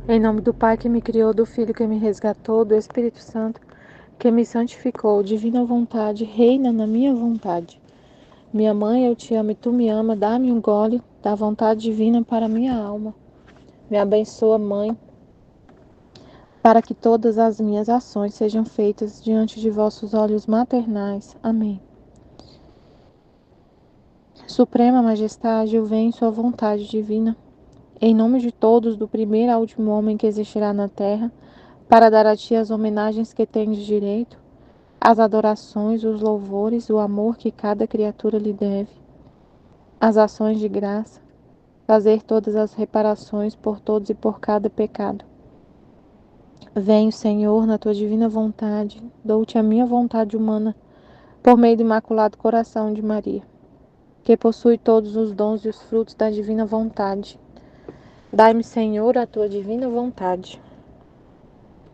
Em nome do Pai que me criou, do Filho que me resgatou, do Espírito Santo que me santificou, divina vontade, reina na minha vontade. Minha mãe, eu te amo e tu me ama, dá-me um gole da vontade divina para minha alma. Me abençoa, Mãe, para que todas as minhas ações sejam feitas diante de vossos olhos maternais. Amém. Suprema Majestade, eu venho em sua vontade divina, em nome de todos, do primeiro ao último homem que existirá na terra, para dar a ti as homenagens que tens direito, as adorações, os louvores, o amor que cada criatura lhe deve, as ações de graça, fazer todas as reparações por todos e por cada pecado. Venho, Senhor, na tua divina vontade, dou-te a minha vontade humana, por meio do Imaculado Coração de Maria, que possui todos os dons e os frutos da divina vontade. Dai-me, Senhor, a tua divina vontade.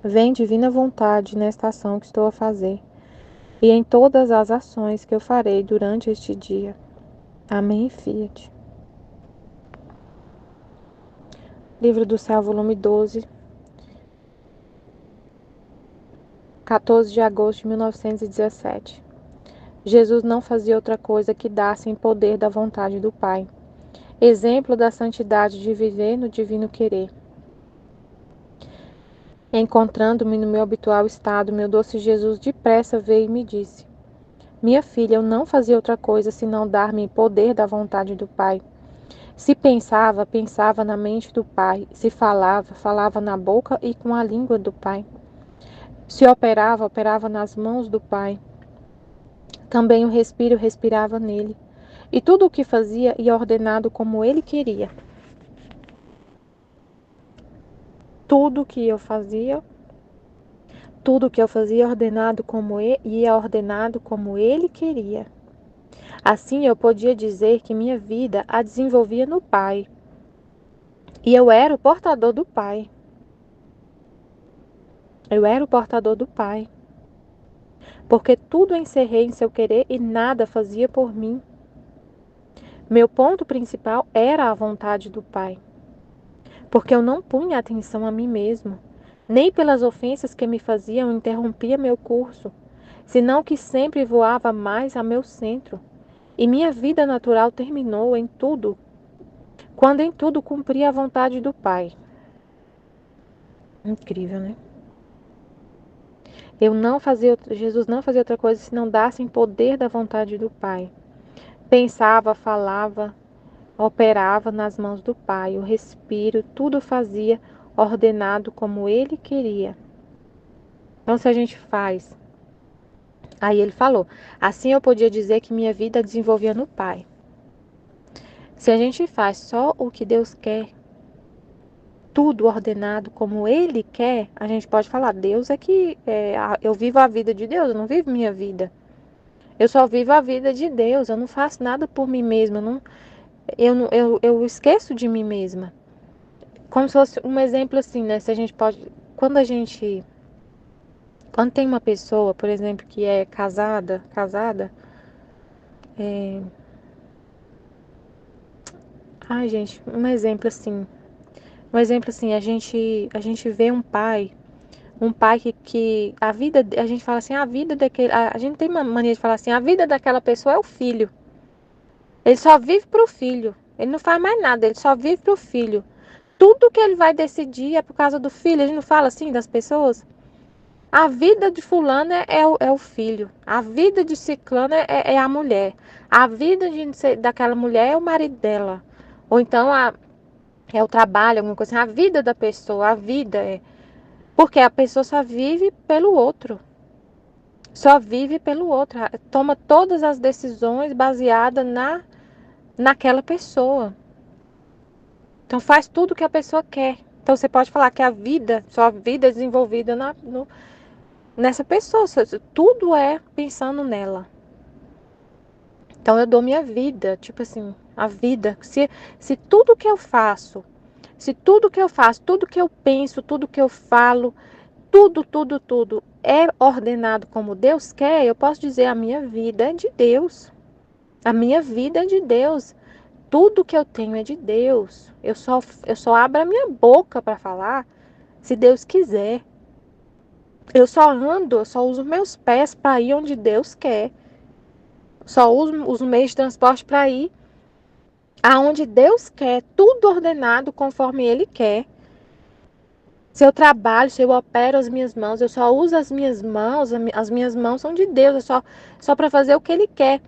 Vem, divina vontade, nesta ação que estou a fazer, e em todas as ações que eu farei durante este dia. Amém, Fiat. Livro do Céu, volume 12, 14 de agosto de 1917. Jesus não fazia outra coisa que dar-se em poder da vontade do Pai. Exemplo da santidade de viver no divino querer. Encontrando-me no meu habitual estado, meu doce Jesus depressa veio e me disse: Minha filha, eu não fazia outra coisa senão dar-me em poder da vontade do Pai. Se pensava, pensava na mente do Pai. Se falava, falava na boca e com a língua do Pai. Se operava, operava nas mãos do Pai. Também o respiro respirava nele. E tudo o que fazia ia ordenado como ele queria. Tudo que eu fazia, tudo que eu fazia ordenado como ele, ia ordenado como ele queria. Assim eu podia dizer que minha vida a desenvolvia no Pai. E eu era o portador do Pai. Eu era o portador do Pai. Porque tudo encerrei em seu querer e nada fazia por mim. Meu ponto principal era a vontade do Pai. Porque eu não punha atenção a mim mesmo, nem pelas ofensas que me faziam interrompia meu curso, senão que sempre voava mais a meu centro, e minha vida natural terminou em tudo, quando em tudo cumpria a vontade do Pai. Incrível, né? Jesus não fazia outra coisa senão dar-se em poder da vontade do Pai. Pensava, falava, operava nas mãos do Pai, o respiro, tudo fazia ordenado como ele queria. Então, se a gente faz. Aí ele falou: assim eu podia dizer que minha vida desenvolvia no Pai. Se a gente faz só o que Deus quer, tudo ordenado como Ele quer, a gente pode falar: Deus é que eu vivo a vida de Deus, eu não vivo minha vida. Eu só vivo a vida de Deus, eu não faço nada por mim mesma, eu esqueço de mim mesma. Como se fosse um exemplo assim, né? Se a gente pode. Quando tem uma pessoa, por exemplo, que é casada, é, ai, gente, um exemplo assim, a gente vê um pai que a vida, a gente fala assim, a vida daquele, a gente tem uma mania de falar assim, a vida daquela pessoa é o filho. Ele só vive pro filho. Ele não faz mais nada, ele só vive pro filho. Tudo que ele vai decidir é por causa do filho. Ele não fala assim das pessoas? A vida de fulano é o filho. A vida de ciclano é a mulher. A vida daquela mulher é o marido dela. Ou então é o trabalho, alguma coisa assim. A vida da pessoa, a vida é. Porque a pessoa só vive pelo outro. Só vive pelo outro. Toma todas as decisões baseadas naquela pessoa. Então faz tudo que a pessoa quer. Então você pode falar que sua vida é desenvolvida nessa pessoa. Tudo é pensando nela. Então eu dou minha vida, tipo assim, a vida. Se tudo que eu faço, tudo que eu penso, tudo que eu falo, tudo é ordenado como Deus quer, eu posso dizer a minha vida é de Deus. A minha vida é de Deus. Tudo que eu tenho é de Deus. Eu só abro a minha boca para falar Se Deus quiser. Eu só ando, eu só uso meus pés para ir onde Deus quer. Só uso os meios de transporte para ir aonde Deus quer, tudo ordenado conforme Ele quer. Se eu trabalho, se eu opero as minhas mãos, eu só uso as minhas mãos, as minhas mãos são de Deus, é só para fazer o que Ele quer.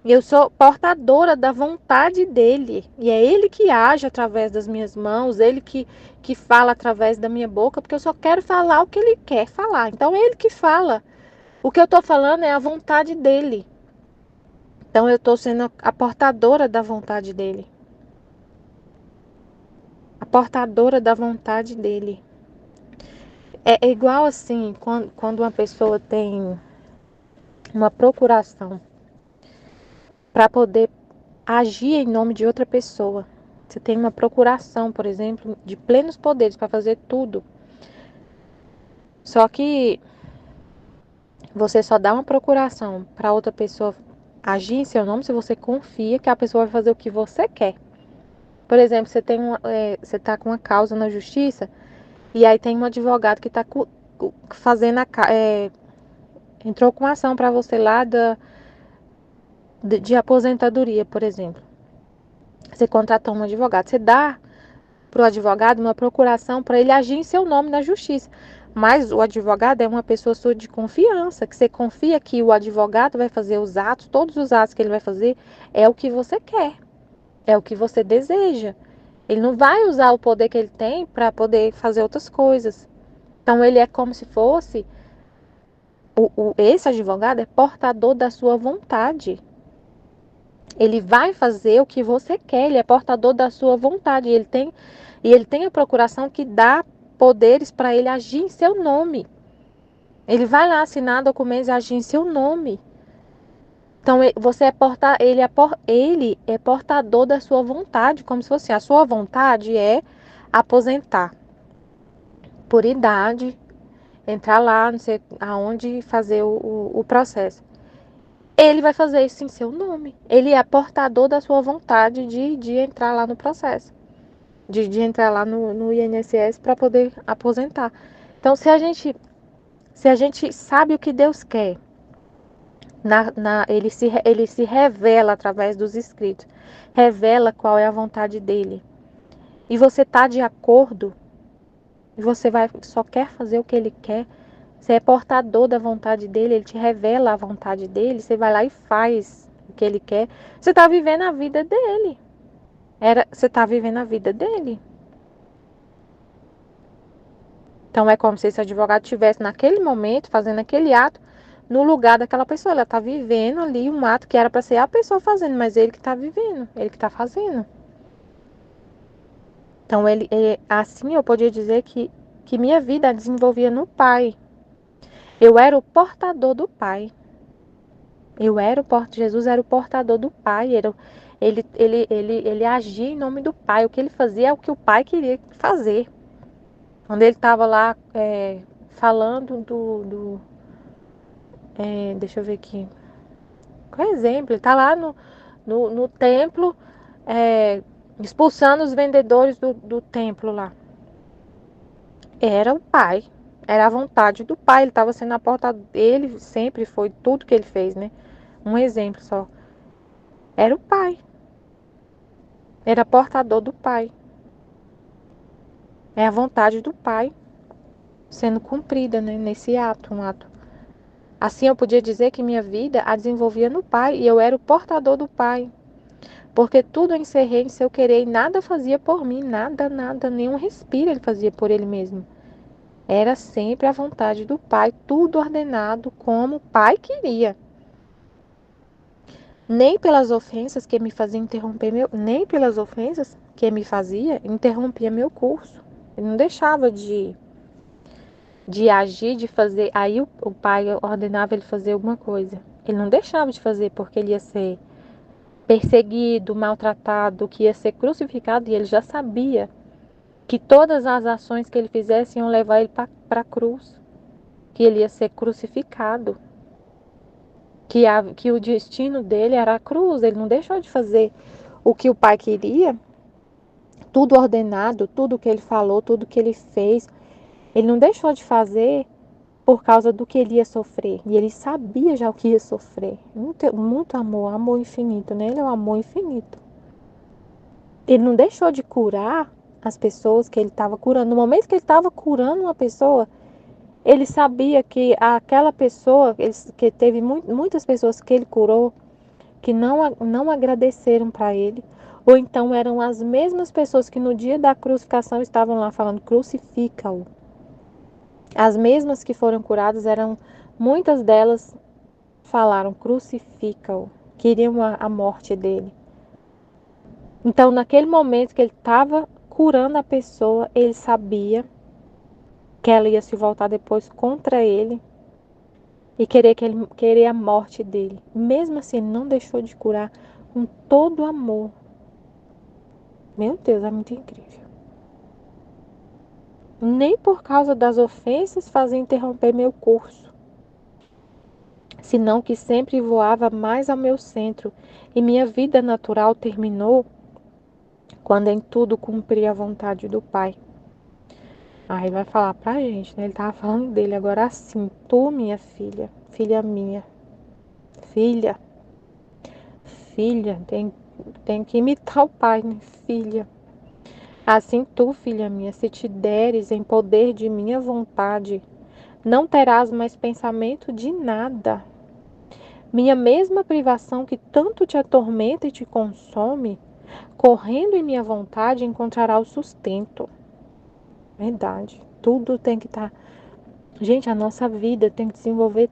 E eu sou portadora da vontade dEle. E é Ele que age através das minhas mãos, Ele que fala através da minha boca, porque eu só quero falar o que Ele quer falar. Então é Ele que fala. O que eu estou falando é a vontade dEle. Então eu estou sendo a portadora da vontade dEle. A portadora da vontade dEle. É igual assim, quando uma pessoa tem uma procuração para poder agir em nome de outra pessoa. Você tem uma procuração, por exemplo, de plenos poderes para fazer tudo. Só que você só dá uma procuração para outra pessoa agir em seu nome se você confia que a pessoa vai fazer o que você quer. Por exemplo, você está com uma causa na justiça e aí tem um advogado que está fazendo entrou com ação para você lá de aposentadoria, por exemplo. Você contratou um advogado, você dá para o advogado uma procuração para ele agir em seu nome na justiça. Mas o advogado é uma pessoa sua de confiança, que você confia que o advogado vai fazer os atos, todos os atos que ele vai fazer é o que você quer, é o que você deseja. Ele não vai usar o poder que ele tem para poder fazer outras coisas. Então ele é como se fosse, esse advogado é portador da sua vontade. Ele vai fazer o que você quer, ele é portador da sua vontade. Ele tem a procuração que dá poderes para ele agir em seu nome. Ele vai lá assinar documentos e agir em seu nome. Então ele é portador da sua vontade, como se fosse a sua vontade é aposentar por idade, entrar lá, não sei aonde fazer o processo. Ele vai fazer isso em seu nome. Ele é portador da sua vontade de entrar lá no processo. De entrar lá no INSS para poder aposentar. Então, se a gente sabe o que Deus quer, ele se revela através dos escritos. Revela qual é a vontade dele. E você está de acordo, e só quer fazer o que ele quer. Você é portador da vontade dele, ele te revela a vontade dele, você vai lá e faz o que ele quer. Você está vivendo a vida dele. Você está vivendo a vida dele. Então é como se esse advogado estivesse naquele momento, fazendo aquele ato, no lugar daquela pessoa. Ela está vivendo ali um ato que era para ser a pessoa fazendo, mas ele que está vivendo, ele que está fazendo. Então assim eu podia dizer que minha vida desenvolvia no Pai. Eu era o portador do Pai. Jesus era o portador do Pai. Ele agia em nome do Pai. O que ele fazia é o que o Pai queria fazer. Quando ele estava lá falando deixa eu ver aqui. Qual exemplo? Ele está lá no templo, expulsando os vendedores do templo lá. Era o Pai. Era a vontade do Pai. Ele estava sendo a porta. Ele sempre foi tudo que ele fez, né? Um exemplo só. Era o Pai. Era portador do Pai. É a vontade do Pai sendo cumprida, né? Nesse ato, um ato. Assim eu podia dizer que minha vida a desenvolvia no Pai e eu era o portador do Pai. Porque tudo eu encerrei em seu querer e nada fazia por mim, nada, nenhum respiro ele fazia por ele mesmo. Era sempre a vontade do Pai, tudo ordenado como o Pai queria. Nem pelas ofensas que me fazia interromper nem pelas ofensas que me fazia interrompia meu curso. Ele não deixava de agir, de fazer. Aí o Pai ordenava ele fazer alguma coisa. Ele não deixava de fazer porque ele ia ser perseguido, maltratado, que ia ser crucificado, e ele já sabia que todas as ações que ele fizesse iam levar ele para a cruz, que ele ia ser crucificado, que o destino dele era a cruz. Ele não deixou de fazer o que o Pai queria, tudo ordenado, tudo que ele falou, tudo que ele fez, Ele não deixou de fazer por causa do que ele ia sofrer. E ele sabia já o que ia sofrer. Muito, muito amor, amor infinito, né? Ele é um amor infinito. Ele não deixou de curar as pessoas que ele estava curando. No momento que ele estava curando uma pessoa, ele sabia que aquela pessoa, que teve muitas pessoas que ele curou, que não agradeceram para ele, ou então eram as mesmas pessoas que no dia da crucificação estavam lá falando, crucifica-o. As mesmas que foram curadas eram, muitas delas falaram, crucifica-o, queriam a morte dele. Então, naquele momento que ele estava curando a pessoa, ele sabia que ela ia se voltar depois contra ele e querer a morte dele. Mesmo assim, ele não deixou de curar com todo amor. Meu Deus, é muito incrível. Nem por causa das ofensas fazia interromper meu curso, senão que sempre voava mais ao meu centro, e minha vida natural terminou quando em tudo cumpri a vontade do Pai. Aí vai falar pra gente, né? Ele tava falando dele agora assim, tu, minha filha, filha minha, filha, filha, tem que imitar o pai, né? Filha. Assim tu, filha minha, se te deres em poder de minha vontade, não terás mais pensamento de nada. Minha mesma privação que tanto te atormenta e te consome, correndo em minha vontade, encontrará o sustento. Verdade. Tudo tem que estar. Gente, a nossa vida tem que desenvolver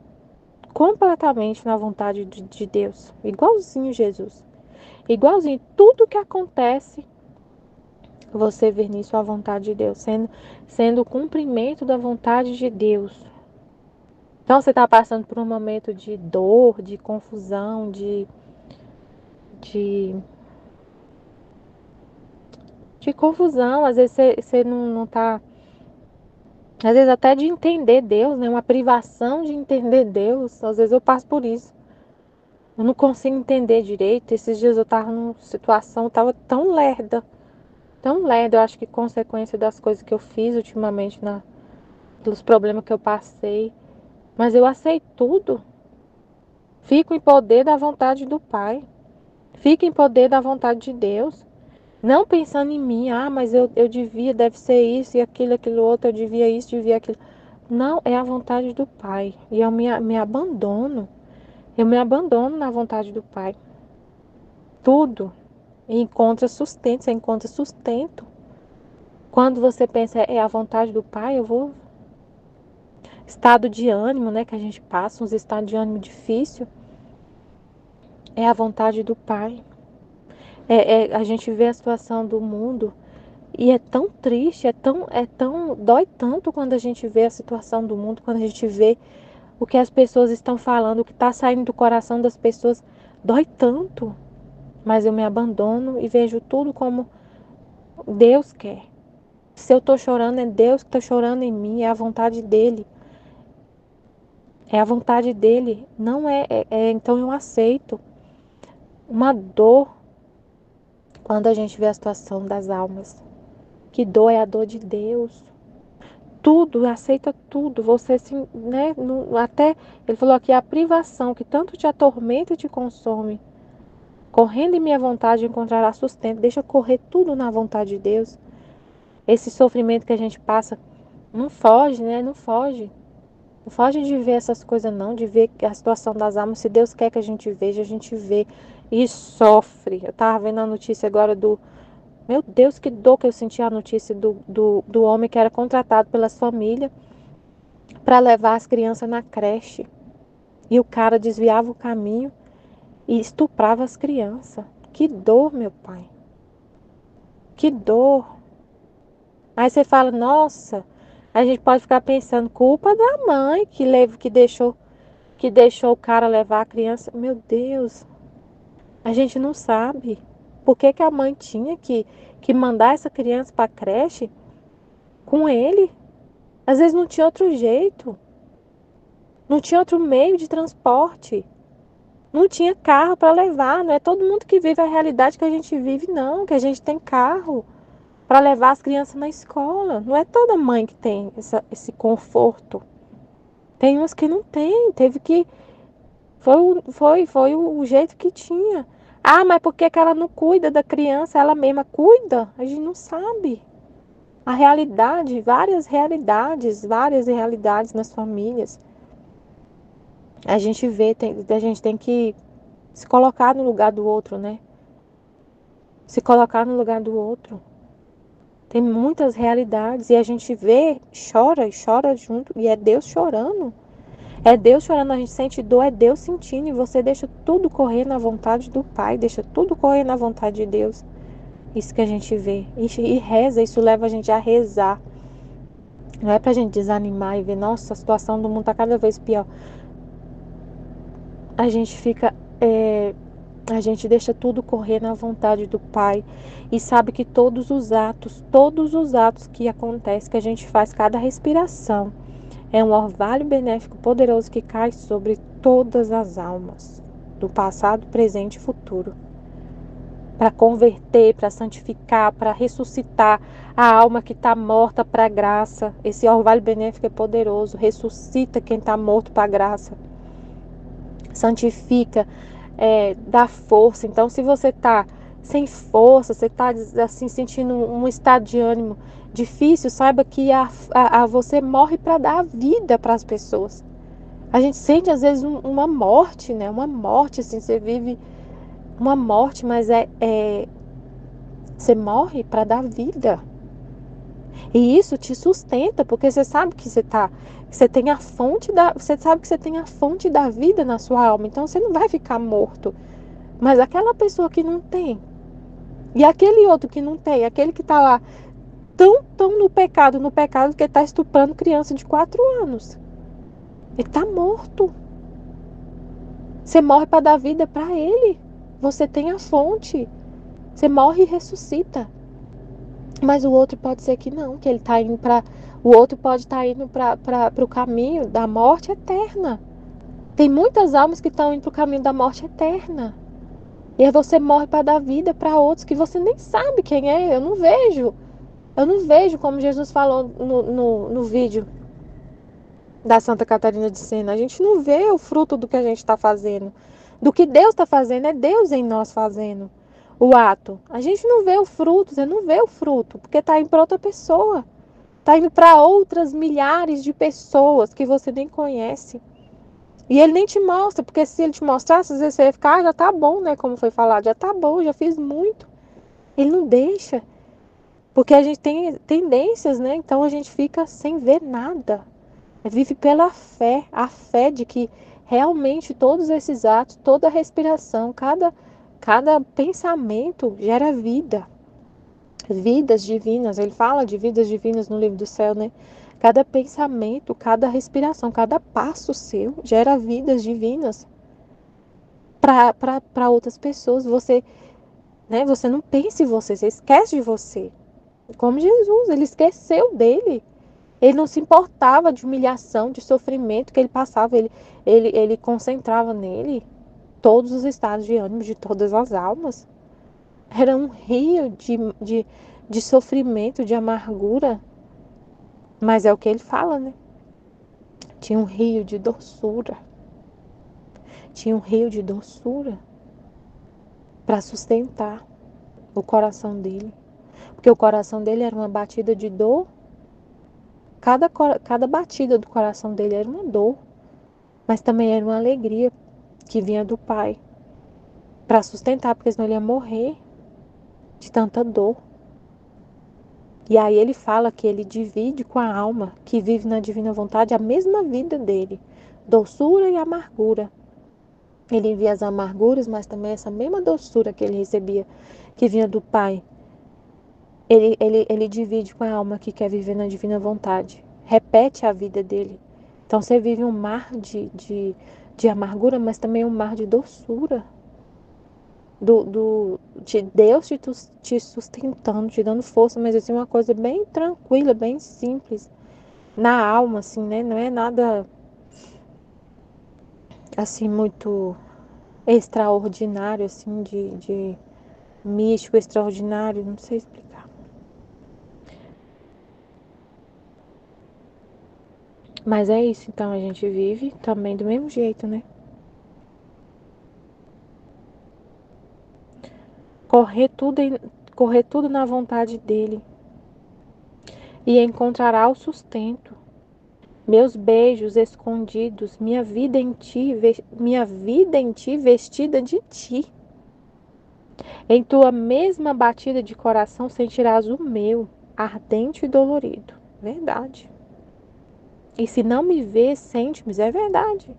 completamente na vontade de Deus. Igualzinho Jesus. Igualzinho. Tudo que acontece, você vê nisso a vontade de Deus. Sendo o cumprimento da vontade de Deus. Então, você está passando por um momento de dor, de confusão, de, de confusão. Às vezes você não está. Às vezes até de entender Deus, né? Uma privação de entender Deus. Às vezes eu passo por isso. Eu não consigo entender direito. Esses dias eu tava numa situação, eu tava tão lerda. Tão lerda, eu acho que consequência das coisas que eu fiz ultimamente, dos problemas que eu passei. Mas eu aceito tudo. Fico em poder da vontade do Pai. Fico em poder da vontade de Deus. Não pensando em mim, mas eu devia, deve ser isso e aquilo outro, eu devia isso, devia aquilo. Não, é a vontade do Pai. E eu me abandono. Eu me abandono na vontade do Pai. Tudo. E encontra sustento, você encontra sustento. Quando você pensa, é a vontade do Pai, eu vou. Estado de ânimo, né? Que a gente passa, uns estados de ânimo difícil. É a vontade do Pai. A gente vê a situação do mundo e é tão triste, dói tanto quando a gente vê a situação do mundo, quando a gente vê o que as pessoas estão falando, o que está saindo do coração das pessoas, dói tanto. Mas eu me abandono e vejo tudo como Deus quer. Se eu estou chorando, é Deus que está chorando em mim, é a vontade dele. É a vontade dele. Não então eu aceito uma dor quando a gente vê a situação das almas. Que dor é a dor de Deus. Tudo, aceita tudo. Você assim, né? Até ele falou aqui a privação que tanto te atormenta e te consome. Correndo em minha vontade encontrará sustento. Deixa correr tudo na vontade de Deus. Esse sofrimento que a gente passa, não foge, né? Não foge. Não foge de ver essas coisas, não, de ver a situação das almas. Se Deus quer que a gente veja, a gente vê e sofre. Eu tava vendo a notícia agora do. Meu Deus, que dor que eu senti a notícia do homem que era contratado pelas famílias para levar as crianças na creche. E o cara desviava o caminho e estuprava as crianças. Que dor, meu pai. Que dor. Aí você fala, nossa, a gente pode ficar pensando, culpa da mãe que deixou o cara levar a criança. Meu Deus, a gente não sabe. Por que que a mãe tinha que mandar essa criança para a creche com ele? Às vezes não tinha outro jeito. Não tinha outro meio de transporte. Não tinha carro para levar. Não é todo mundo que vive a realidade que a gente vive, não. Que a gente tem carro. para levar as crianças na escola. Não é toda mãe que tem esse conforto. Tem umas que não tem, teve que... Foi o jeito que tinha. Ah, mas por que que ela não cuida da criança? Ela mesma cuida? A gente não sabe. A realidade, várias realidades nas famílias. A gente vê, a gente tem que se colocar no lugar do outro, né? Se colocar no lugar do outro. Tem muitas realidades e a gente vê, chora e chora junto, e é Deus chorando. É Deus chorando, a gente sente dor, é Deus sentindo, e você deixa tudo correr na vontade do Pai, deixa tudo correr na vontade de Deus. Isso que a gente vê. E reza, isso leva a gente a rezar. Não é pra gente desanimar e ver, nossa, a situação do mundo tá cada vez pior. A gente fica, a gente deixa tudo correr na vontade do Pai e sabe que todos os atos que acontecem, que a gente faz, cada respiração, é um orvalho benéfico poderoso que cai sobre todas as almas, do passado, presente e futuro, para converter, para santificar, para ressuscitar a alma que está morta para a graça. Esse orvalho benéfico é poderoso, ressuscita quem está morto para a graça, santifica, dá força. Então, se você está sem força, você está assim, sentindo um estado de ânimo difícil, saiba que você morre para dar vida para as pessoas. A gente sente às vezes uma morte, né? Uma morte, assim, você vive uma morte, mas você morre para dar vida. E isso te sustenta, porque você sabe que você tem a fonte você sabe que você tem a fonte da vida na sua alma. Então você não vai ficar morto. Mas aquela pessoa que não tem, e aquele outro que não tem, aquele que está lá tão no pecado que está estuprando criança de 4 anos. Ele está morto. Você morre para dar vida para ele. Você tem a fonte. Você morre e ressuscita. Mas o outro pode ser que não, que ele está indo para... O outro pode estar indo para o caminho da morte eterna. Tem muitas almas que estão indo para o caminho da morte eterna. E aí você morre para dar vida para outros que você nem sabe quem é. Eu não vejo. Eu não vejo, como Jesus falou no vídeo da Santa Catarina de Sena. A gente não vê o fruto do que a gente está fazendo. Do que Deus está fazendo, é Deus em nós fazendo o ato. A gente não vê o fruto, você não vê o fruto, porque está indo para outra pessoa. Está indo para outras milhares de pessoas que você nem conhece. E ele nem te mostra, porque se ele te mostrasse, às vezes você ia ficar, já tá bom, né? Como foi falado, já tá bom, já fiz muito. Ele não deixa, porque a gente tem tendências, né? Então a gente fica sem ver nada. Vive pela fé, a fé de que realmente todos esses atos, toda respiração, cada pensamento gera vida. Vidas divinas, ele fala de vidas divinas no livro do céu, né? Cada pensamento, cada respiração, cada passo seu gera vidas divinas para outras pessoas. Você, né? Você não pensa em você, você esquece de você. Como Jesus, ele esqueceu dele. Ele não se importava de humilhação, de sofrimento que ele passava. Ele concentrava nele todos os estados de ânimo de todas as almas. Era um rio de sofrimento, de amargura. Mas é o que ele fala, né? Tinha um rio de doçura. Tinha um rio de doçura para sustentar o coração dele. Porque o coração dele era uma batida de dor. Cada batida do coração dele era uma dor. Mas também era uma alegria que vinha do Pai. Para sustentar, porque senão ele ia morrer de tanta dor. E aí ele fala que ele divide com a alma que vive na divina vontade a mesma vida dele, doçura e amargura. Ele envia as amarguras, mas também essa mesma doçura que ele recebia, que vinha do Pai. Ele divide com a alma que quer viver na divina vontade. Repete a vida dele. Então você vive um mar de amargura, mas também um mar de doçura. De Deus te sustentando, te dando força, mas assim, uma coisa bem tranquila, bem simples, na alma, assim, né? Não é nada, assim, muito extraordinário, assim, de místico, extraordinário, não sei explicar. Mas é isso, então a gente vive também do mesmo jeito, né? Correr tudo, correr tudo na vontade dele e encontrará o sustento. Meus beijos escondidos, minha vida em ti vestida de ti. Em tua mesma batida de coração sentirás o meu, ardente e dolorido. Verdade. E se não me vês, sente-me, é verdade.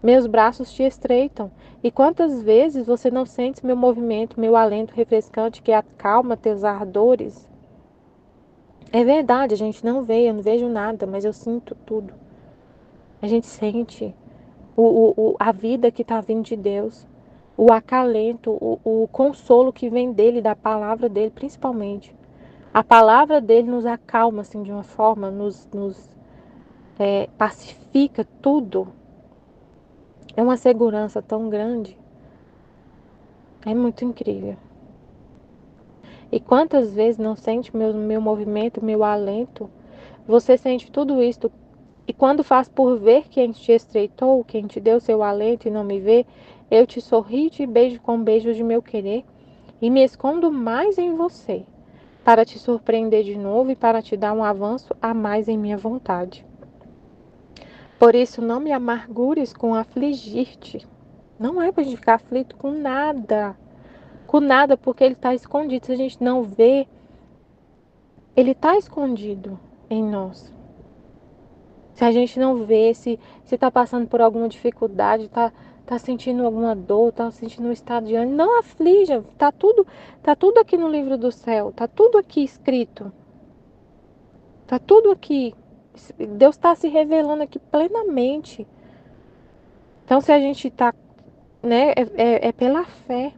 Meus braços te estreitam. E quantas vezes você não sente meu movimento, meu alento refrescante que acalma teus ardores? É verdade, a gente não vê, eu não vejo nada, mas eu sinto tudo. A gente sente a vida que está vindo de Deus, o acalento, o consolo que vem dele, da palavra dele, principalmente. A palavra dele nos acalma, assim, de uma forma, nos pacifica tudo. É uma segurança tão grande. É muito incrível. E quantas vezes não sente meu movimento, meu alento? Você sente tudo isso. E quando faz por ver quem te estreitou, quem te deu seu alento e não me vê, eu te sorrio e te beijo com beijos de meu querer e me escondo mais em você, para te surpreender de novo e para te dar um avanço a mais em minha vontade. Por isso, não me amargures com afligir-te. Não é para a gente ficar aflito com nada, porque ele está escondido. Se a gente não vê, ele está escondido em nós. Se a gente não vê, se está passando por alguma dificuldade, tá sentindo alguma dor, tá sentindo um estado de ânimo, não aflija. Tá tudo aqui no livro do céu, tá tudo aqui escrito, tá tudo aqui. Deus está se revelando aqui plenamente. Então, se a gente está, né, é pela fé.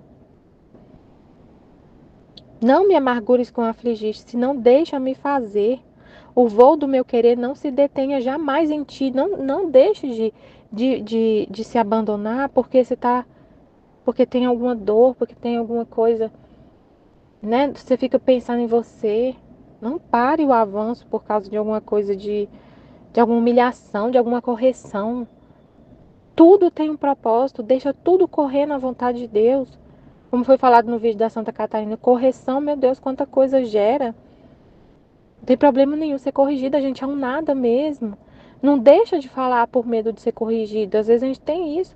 Não me amargures com afligir, se não deixa-me fazer. O voo do meu querer não se detenha jamais em ti. Não deixe de se abandonar porque você tá, porque tem alguma dor, porque tem alguma coisa, né? Você fica pensando em você. Não pare o avanço por causa de alguma coisa, de alguma humilhação, de alguma correção. Tudo tem um propósito, deixa tudo correr na vontade de Deus. Como foi falado no vídeo da Santa Catarina, correção, meu Deus, quanta coisa gera. Não tem problema nenhum ser corrigido, a gente é um nada mesmo. Não deixa de falar por medo de ser corrigido. Às vezes a gente tem isso.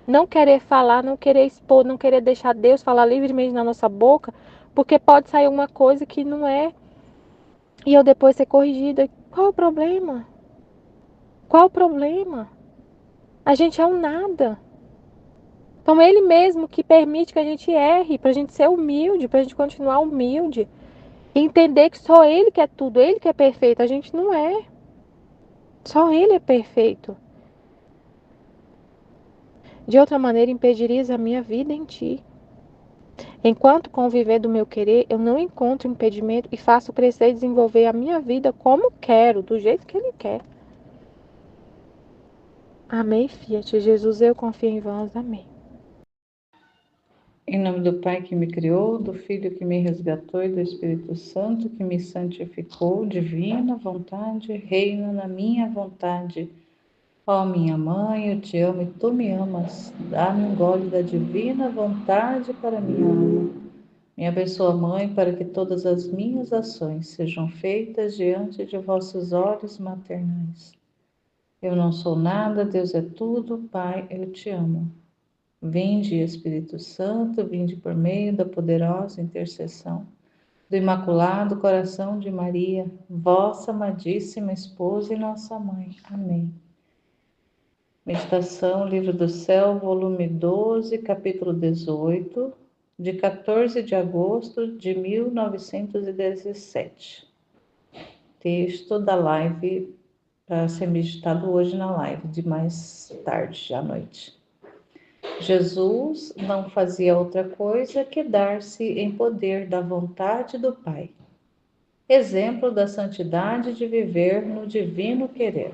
Não querer falar, não querer expor, não querer deixar Deus falar livremente na nossa boca, porque pode sair uma coisa que não é e eu depois ser corrigida. Qual o problema? Qual o problema? A gente é um nada. Então ele mesmo que permite que a gente erre, para a gente ser humilde, para a gente continuar humilde. E entender que só ele que é tudo, ele que é perfeito, a gente não é. Só ele é perfeito. De outra maneira, impedirias a minha vida em ti. Enquanto conviver do meu querer, eu não encontro impedimento e faço crescer e desenvolver a minha vida como quero, do jeito que ele quer. Amém, Fiat. Jesus, eu confio em vós. Amém. Em nome do Pai que me criou, do Filho que me resgatou e do Espírito Santo que me santificou, divina vontade, reina na minha vontade. Ó minha mãe, eu te amo e tu me amas. Dá-me um gole da divina vontade para minha alma. Me abençoa, Mãe, para que todas as minhas ações sejam feitas diante de vossos olhos maternais. Eu não sou nada, Deus é tudo, Pai, eu te amo. Vinde, Espírito Santo, vinde por meio da poderosa intercessão do Imaculado Coração de Maria, vossa amadíssima esposa e nossa mãe. Amém. Meditação, Livro do Céu, volume 12, capítulo 18, de 14 de agosto de 1917. Texto da live para ser meditado hoje na live, de mais tarde, à noite. Jesus não fazia outra coisa que dar-se em poder da vontade do Pai. Exemplo da santidade de viver no divino querer.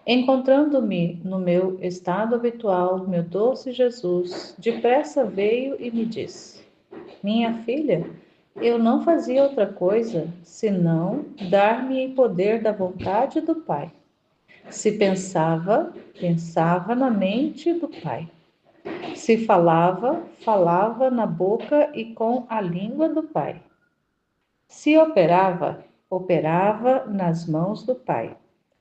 Encontrando-me no meu estado habitual, meu doce Jesus, depressa veio e me disse: Minha filha, Eu não fazia outra coisa senão dar-me em poder da vontade do Pai. Se pensava, pensava na mente do Pai. Se falava, falava na boca e com a língua do Pai. Se operava, operava nas mãos do Pai.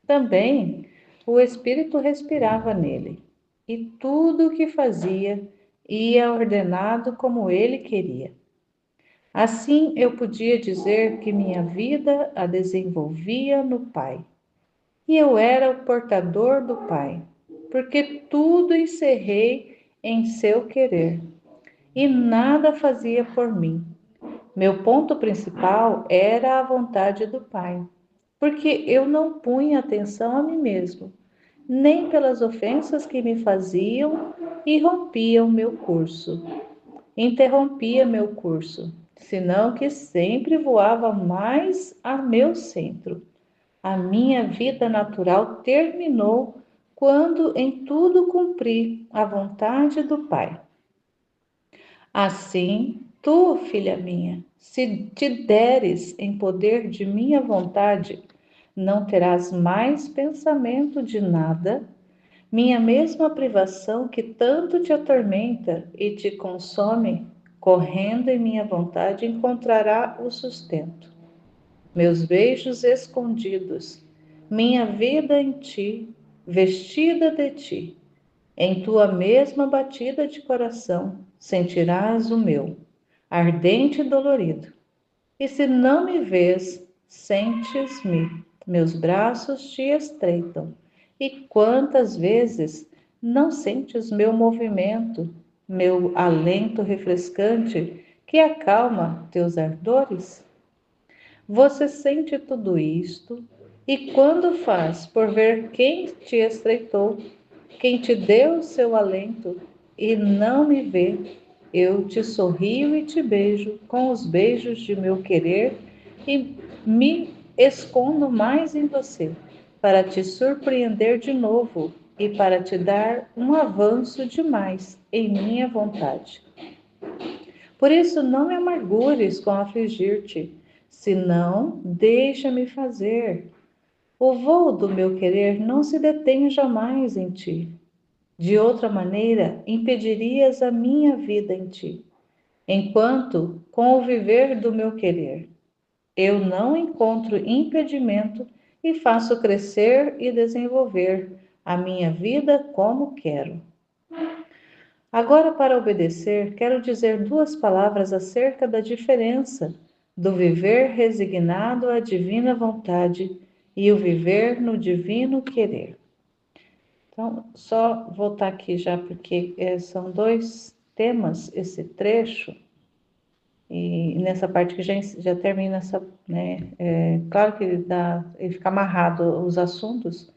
Também o Espírito respirava nele, e tudo o que fazia ia ordenado como ele queria. Assim eu podia dizer que minha vida a desenvolvia no Pai, e eu era o portador do Pai, porque tudo encerrei em seu querer, e nada fazia por mim. Meu ponto principal era a vontade do Pai, porque eu não punha atenção a mim mesmo, nem pelas ofensas que me faziam e interrompia meu curso, senão que sempre voava mais a meu centro. A minha vida natural terminou quando em tudo cumpri a vontade do Pai. Assim, tu, filha minha, se te deres em poder de minha vontade, não terás mais pensamento de nada. Minha mesma privação que tanto te atormenta e te consome, correndo em minha vontade, encontrará o sustento. Meus beijos escondidos, minha vida em ti, vestida de ti, em tua mesma batida de coração, sentirás o meu, ardente e dolorido. E se não me vês, sentes-me, meus braços te estreitam. E quantas vezes não sentes meu movimento, meu alento refrescante que acalma teus ardores? Você sente tudo isto, e quando faz por ver quem te estreitou, quem te deu o seu alento e não me vê, eu te sorrio e te beijo com os beijos de meu querer e me escondo mais em você, para te surpreender de novo e para te dar um avanço demais em minha vontade. Por isso, não me amargures com afligir-te, senão deixa-me fazer. O voo do meu querer não se detém jamais em ti. De outra maneira, impedirias a minha vida em ti, enquanto, com o viver do meu querer, eu não encontro impedimento e faço crescer e desenvolver a minha vida como quero. Agora, para obedecer, quero dizer duas palavras acerca da diferença do viver resignado à divina vontade e o viver no divino querer. Então, só voltar aqui já, porque são dois temas esse trecho, e nessa parte que já termina essa, né? Claro que ele fica amarrado os assuntos,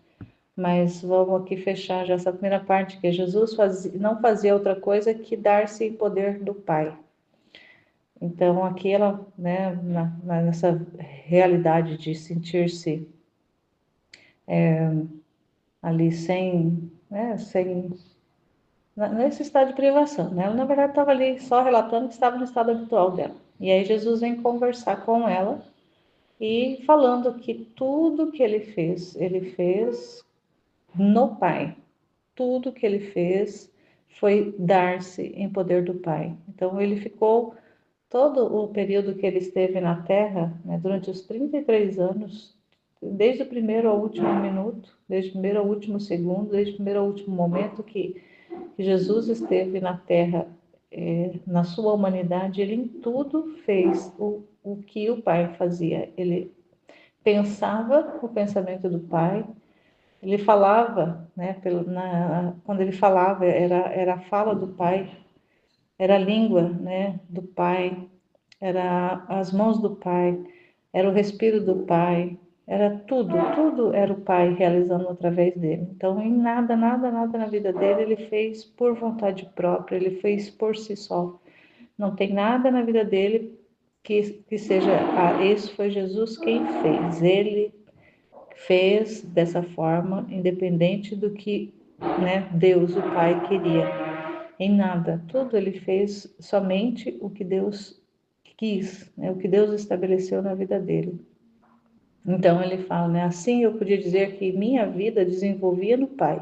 mas vamos aqui fechar já essa primeira parte, que Jesus não fazia outra coisa que dar-se em poder do Pai. Então, aqui ela, né, nessa realidade de sentir-se ali sem, né, nesse estado de privação, né? Ela, na verdade, estava ali só relatando que estava no estado habitual dela. E aí Jesus vem conversar com ela e falando que tudo que ele fez no Pai. Tudo que ele fez foi dar-se em poder do Pai. Então, ele ficou todo o período que ele esteve na Terra, né, durante os 33 anos, desde o primeiro ao último minuto, desde o primeiro ao último segundo, desde o primeiro ao último momento que Jesus esteve na Terra, na sua humanidade, ele em tudo fez o que o Pai fazia. Ele pensava o pensamento do Pai, ele falava, né, quando ele falava, era a fala do Pai, era a língua, né, do Pai, era as mãos do Pai, era o respiro do Pai, era tudo era o Pai realizando através dele. Então, em nada na vida dele ele fez por vontade própria, ele fez por si só. Não tem nada na vida dele que seja, esse foi Jesus quem fez. Ele fez dessa forma, independente do que, né, Deus, o Pai, queria. Em nada, tudo ele fez somente o que Deus quis, né? O que Deus estabeleceu na vida dele. Então ele fala, né? Assim eu podia dizer que minha vida desenvolvia no Pai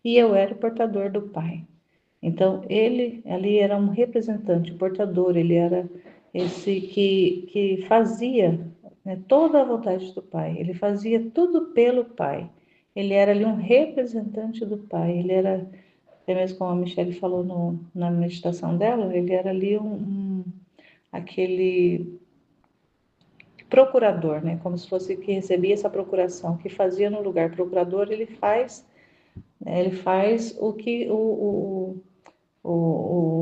e eu era o portador do Pai. Então ele ali era um representante, portador, ele era esse que fazia, né, toda a vontade do Pai, ele fazia tudo pelo Pai. Ele era ali um representante do Pai, ele era, até mesmo como a Michelle falou na meditação dela, ele era ali aquele procurador, né? Como se fosse que recebia essa procuração, que fazia no lugar procurador, ele faz, né? Ele faz o que o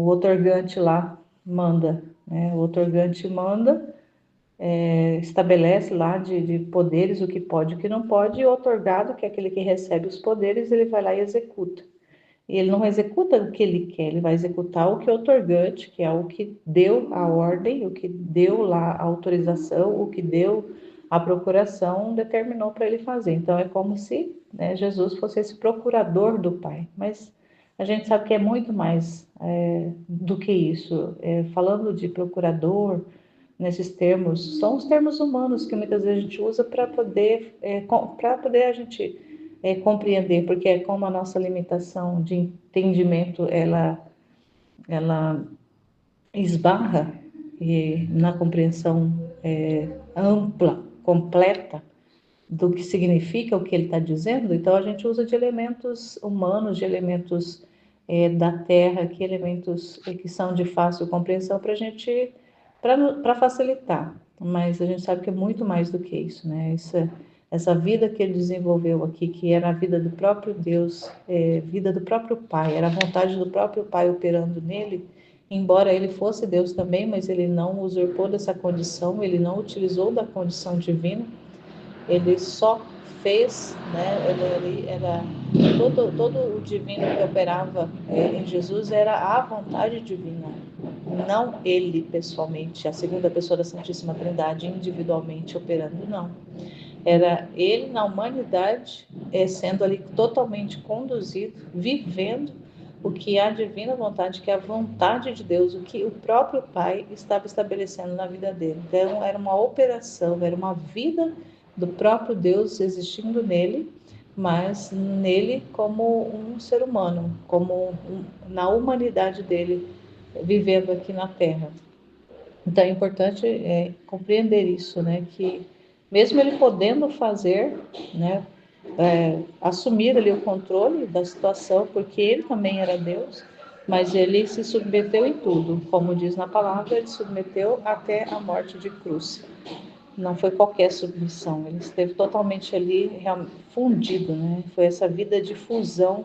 otorgante lá manda, né? O otorgante manda, estabelece lá de poderes o que pode e o que não pode, e o otorgado, que é aquele que recebe os poderes, ele vai lá e executa. E ele não executa o que ele quer, ele vai executar o que é otorgante, que é o que deu a ordem, o que deu lá a autorização, o que deu a procuração, determinou para ele fazer. Então é como se, né, Jesus fosse esse procurador do Pai. Mas a gente sabe que é muito mais do que isso. Falando de procurador, nesses termos, são os termos humanos que muitas vezes a gente usa para poder a gente compreender, porque é como a nossa limitação de entendimento ela esbarra na compreensão ampla, completa do que significa o que ele está dizendo. Então a gente usa de elementos humanos, de elementos da terra, que elementos que são de fácil compreensão para a gente, para facilitar. Mas a gente sabe que é muito mais do que isso, né? Essa vida que ele desenvolveu aqui, que era a vida do próprio Deus, vida do próprio Pai, era a vontade do próprio Pai operando nele, embora ele fosse Deus também, mas ele não usurpou dessa condição, ele não utilizou da condição divina, ele só fez, né? Ele era todo o divino que operava em Jesus era a vontade divina, não ele pessoalmente, a segunda pessoa da Santíssima Trindade individualmente operando, não. Era ele na humanidade, sendo ali totalmente conduzido, vivendo o que é a divina vontade, que é a vontade de Deus, o que o próprio Pai estava estabelecendo na vida dele. Então, era uma operação, era uma vida do próprio Deus existindo nele, mas nele como um ser humano, na humanidade dele, vivendo aqui na Terra. Então é importante compreender isso, né? Que mesmo ele podendo fazer, né, assumir ali o controle da situação, porque ele também era Deus, mas ele se submeteu em tudo, como diz na palavra, ele submeteu até a morte de cruz. Não foi qualquer submissão, ele esteve totalmente ali fundido, né? Foi essa vida de fusão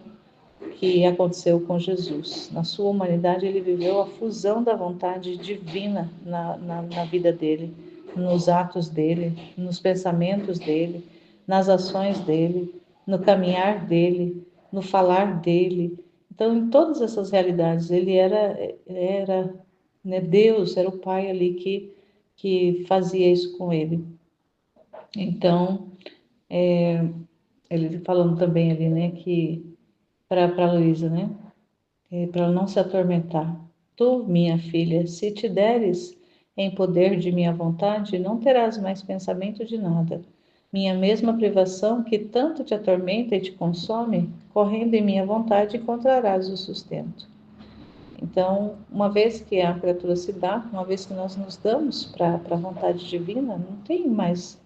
que aconteceu com Jesus. Na sua humanidade, ele viveu a fusão da vontade divina na vida dele, nos atos dele, nos pensamentos dele, nas ações dele, no caminhar dele, no falar dele. Então, em todas essas realidades, ele era né, Deus, era o Pai ali que fazia isso com ele. Então, ele falando também ali, né, que para Luísa, né? Para ela não se atormentar. Tu, minha filha, se te deres em poder de minha vontade, não terás mais pensamento de nada. Minha mesma privação que tanto te atormenta e te consome, correndo em minha vontade, encontrarás o sustento. Então, uma vez que a criatura se dá, uma vez que nós nos damos para a vontade divina, não tem mais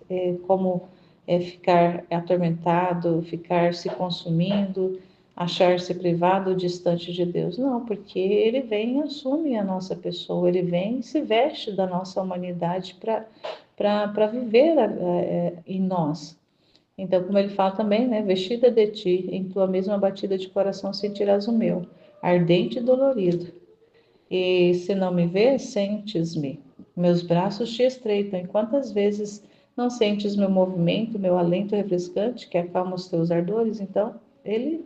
como ficar atormentado, ficar se consumindo, achar-se privado, distante de Deus. Não, porque ele vem e assume a nossa pessoa, ele vem e se veste da nossa humanidade para viver em nós. Então, como ele fala também, né? Vestida de ti, em tua mesma batida de coração sentirás o meu, ardente e dolorido. E se não me vês, sentes-me. Meus braços te estreitam, e quantas vezes não sentes meu movimento, meu alento refrescante, que acalma os teus ardores? Então, ele,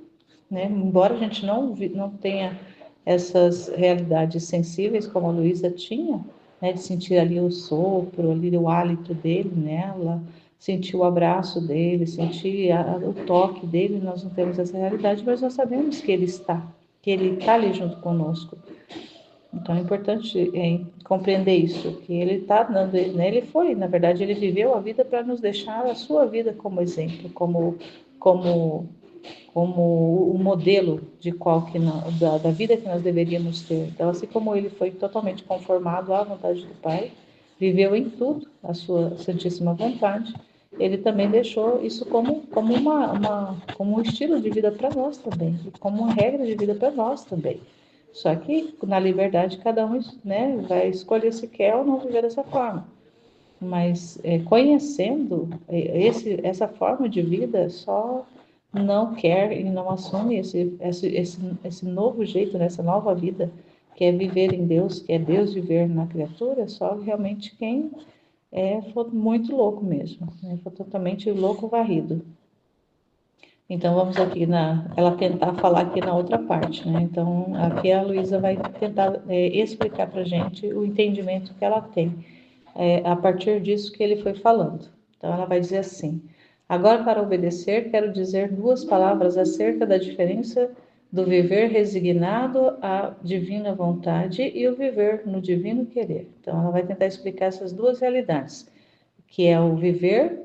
né, embora a gente não tenha essas realidades sensíveis como a Luísa tinha, né, de sentir ali o sopro, ali o hálito dele nela, sentir o abraço dele, sentir o toque dele, nós não temos essa realidade, mas nós sabemos que ele está ali junto conosco. Então é importante compreender isso, que ele está dando, né, ele foi, na verdade, ele viveu a vida para nos deixar a sua vida como exemplo, como, como o modelo de da vida que nós deveríamos ter. Então, assim como ele foi totalmente conformado à vontade do Pai, viveu em tudo a sua santíssima vontade, ele também deixou isso como um estilo de vida para nós também, como uma regra de vida para nós também. Só que na liberdade cada um, né, vai escolher se quer ou não viver dessa forma. Mas conhecendo essa forma de vida, só não quer e não assume esse novo jeito, né, essa nova vida, que é viver em Deus, que é Deus viver na criatura, só realmente quem for muito louco mesmo, né, for totalmente louco varrido. Então vamos aqui ela tentar falar aqui na outra parte, né? Então aqui a Luísa vai tentar explicar para a gente o entendimento que ela tem a partir disso que ele foi falando. Então ela vai dizer assim: agora para obedecer quero dizer duas palavras acerca da diferença do viver resignado à divina vontade e o viver no divino querer. Então ela vai tentar explicar essas duas realidades, que é o viver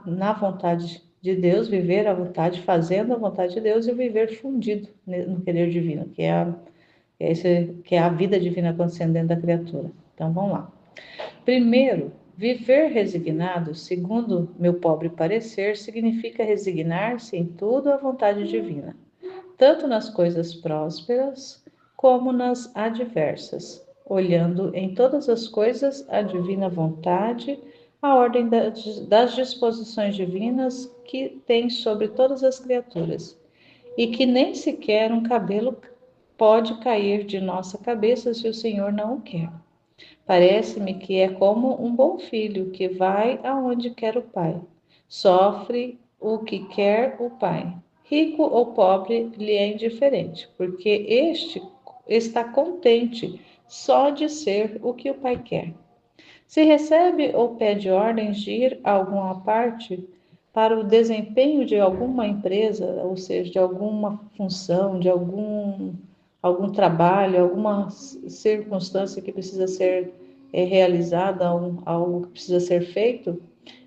na vontade de Deus, viver à vontade, fazendo a vontade de Deus, e o viver fundido no querer divino, que é a vida divina acontecendo dentro da criatura. Então vamos lá. Primeiro, viver resignado, segundo meu pobre parecer, significa resignar-se em tudo à vontade divina, tanto nas coisas prósperas como nas adversas, olhando em todas as coisas a divina vontade, a ordem das disposições divinas que tem sobre todas as criaturas, e que nem sequer um cabelo pode cair de nossa cabeça se o Senhor não o quer. Parece-me que é como um bom filho que vai aonde quer o pai. Sofre o que quer o pai. Rico ou pobre lhe é indiferente, porque este está contente só de ser o que o pai quer. Se recebe ou pede ordens de ir a alguma parte para o desempenho de alguma empresa, ou seja, de alguma função, de algum trabalho, alguma circunstância que precisa ser realizada, algo que precisa ser feito,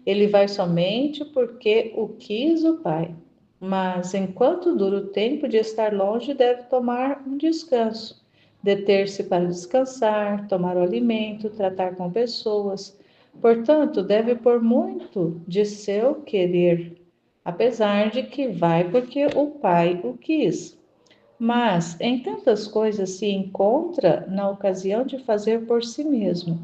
ele vai somente porque o quis o Pai. Mas enquanto dura o tempo de estar longe, deve tomar um descanso, deter-se para descansar, tomar o alimento, tratar com pessoas. Portanto, deve pôr muito de seu querer, apesar de que vai porque o Pai o quis. Mas em tantas coisas se encontra na ocasião de fazer por si mesmo.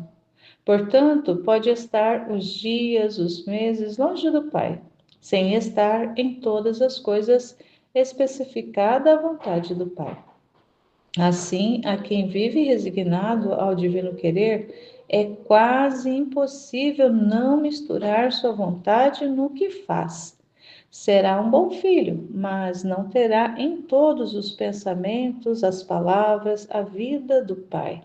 Portanto, pode estar os dias, os meses longe do Pai, sem estar em todas as coisas especificada a vontade do Pai. Assim, a quem vive resignado ao divino querer, é quase impossível não misturar sua vontade no que faz. Será um bom filho, mas não terá em todos os pensamentos, as palavras, a vida do Pai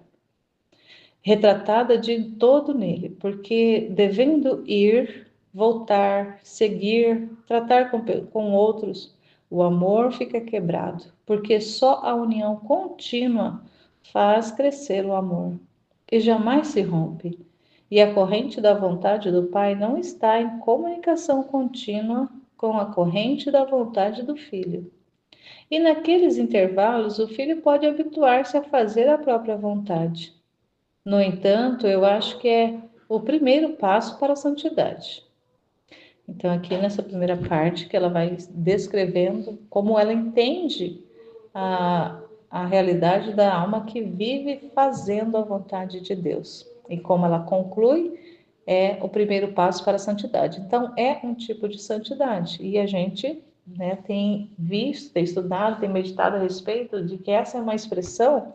retratada de todo nele, porque devendo ir, voltar, seguir, tratar com outros, o amor fica quebrado, porque só a união contínua faz crescer o amor, e jamais se rompe. E a corrente da vontade do Pai não está em comunicação contínua com a corrente da vontade do Filho. E naqueles intervalos, o filho pode habituar-se a fazer a própria vontade. No entanto, eu acho que é o primeiro passo para a santidade. Então, aqui nessa primeira parte, que ela vai descrevendo como ela entende a realidade da alma que vive fazendo a vontade de Deus. E como ela conclui, é o primeiro passo para a santidade. Então, é um tipo de santidade. E a gente, né, tem visto, tem estudado, tem meditado a respeito de que essa é uma expressão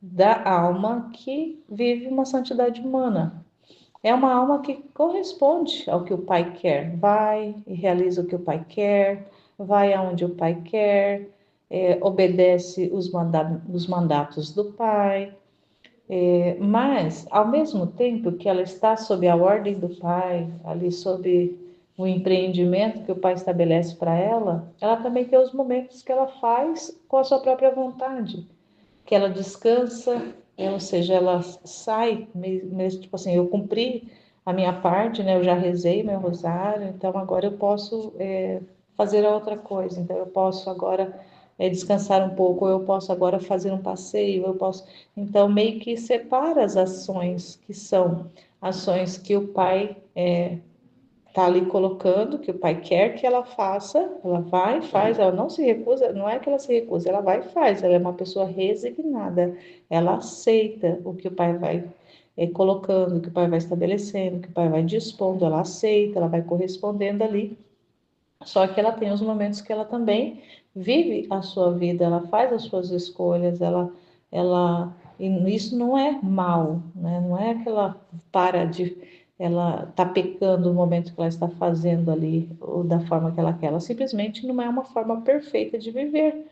da alma que vive uma santidade humana. É uma alma que corresponde ao que o Pai quer, vai e realiza o que o Pai quer, vai aonde o Pai quer, obedece os mandatos do Pai, mas, ao mesmo tempo que ela está sob a ordem do Pai, ali sob o empreendimento que o Pai estabelece para ela, ela também tem os momentos que ela faz com a sua própria vontade. que ela descansa, ou seja, ela sai, mesmo, tipo assim, eu cumpri a minha parte, né? Eu já rezei meu rosário, então agora eu posso fazer a outra coisa. Então eu posso agora descansar um pouco, eu posso agora fazer um passeio, eu posso. Então meio que separa as ações que são ações que o pai está ali colocando, que o pai quer que ela faça, ela vai e faz, ela não se recusa, não é que ela se recusa, ela vai e faz, ela é uma pessoa resignada, ela aceita o que o pai vai colocando, o que o pai vai estabelecendo, o que o pai vai dispondo, ela aceita, ela vai correspondendo ali, só que ela tem os momentos que ela também vive a sua vida, ela faz as suas escolhas, e isso não é mal, né? Não é que ela para de, ela está pecando no momento que ela está fazendo ali, ou da forma que ela quer. Ela simplesmente não é uma forma perfeita de viver,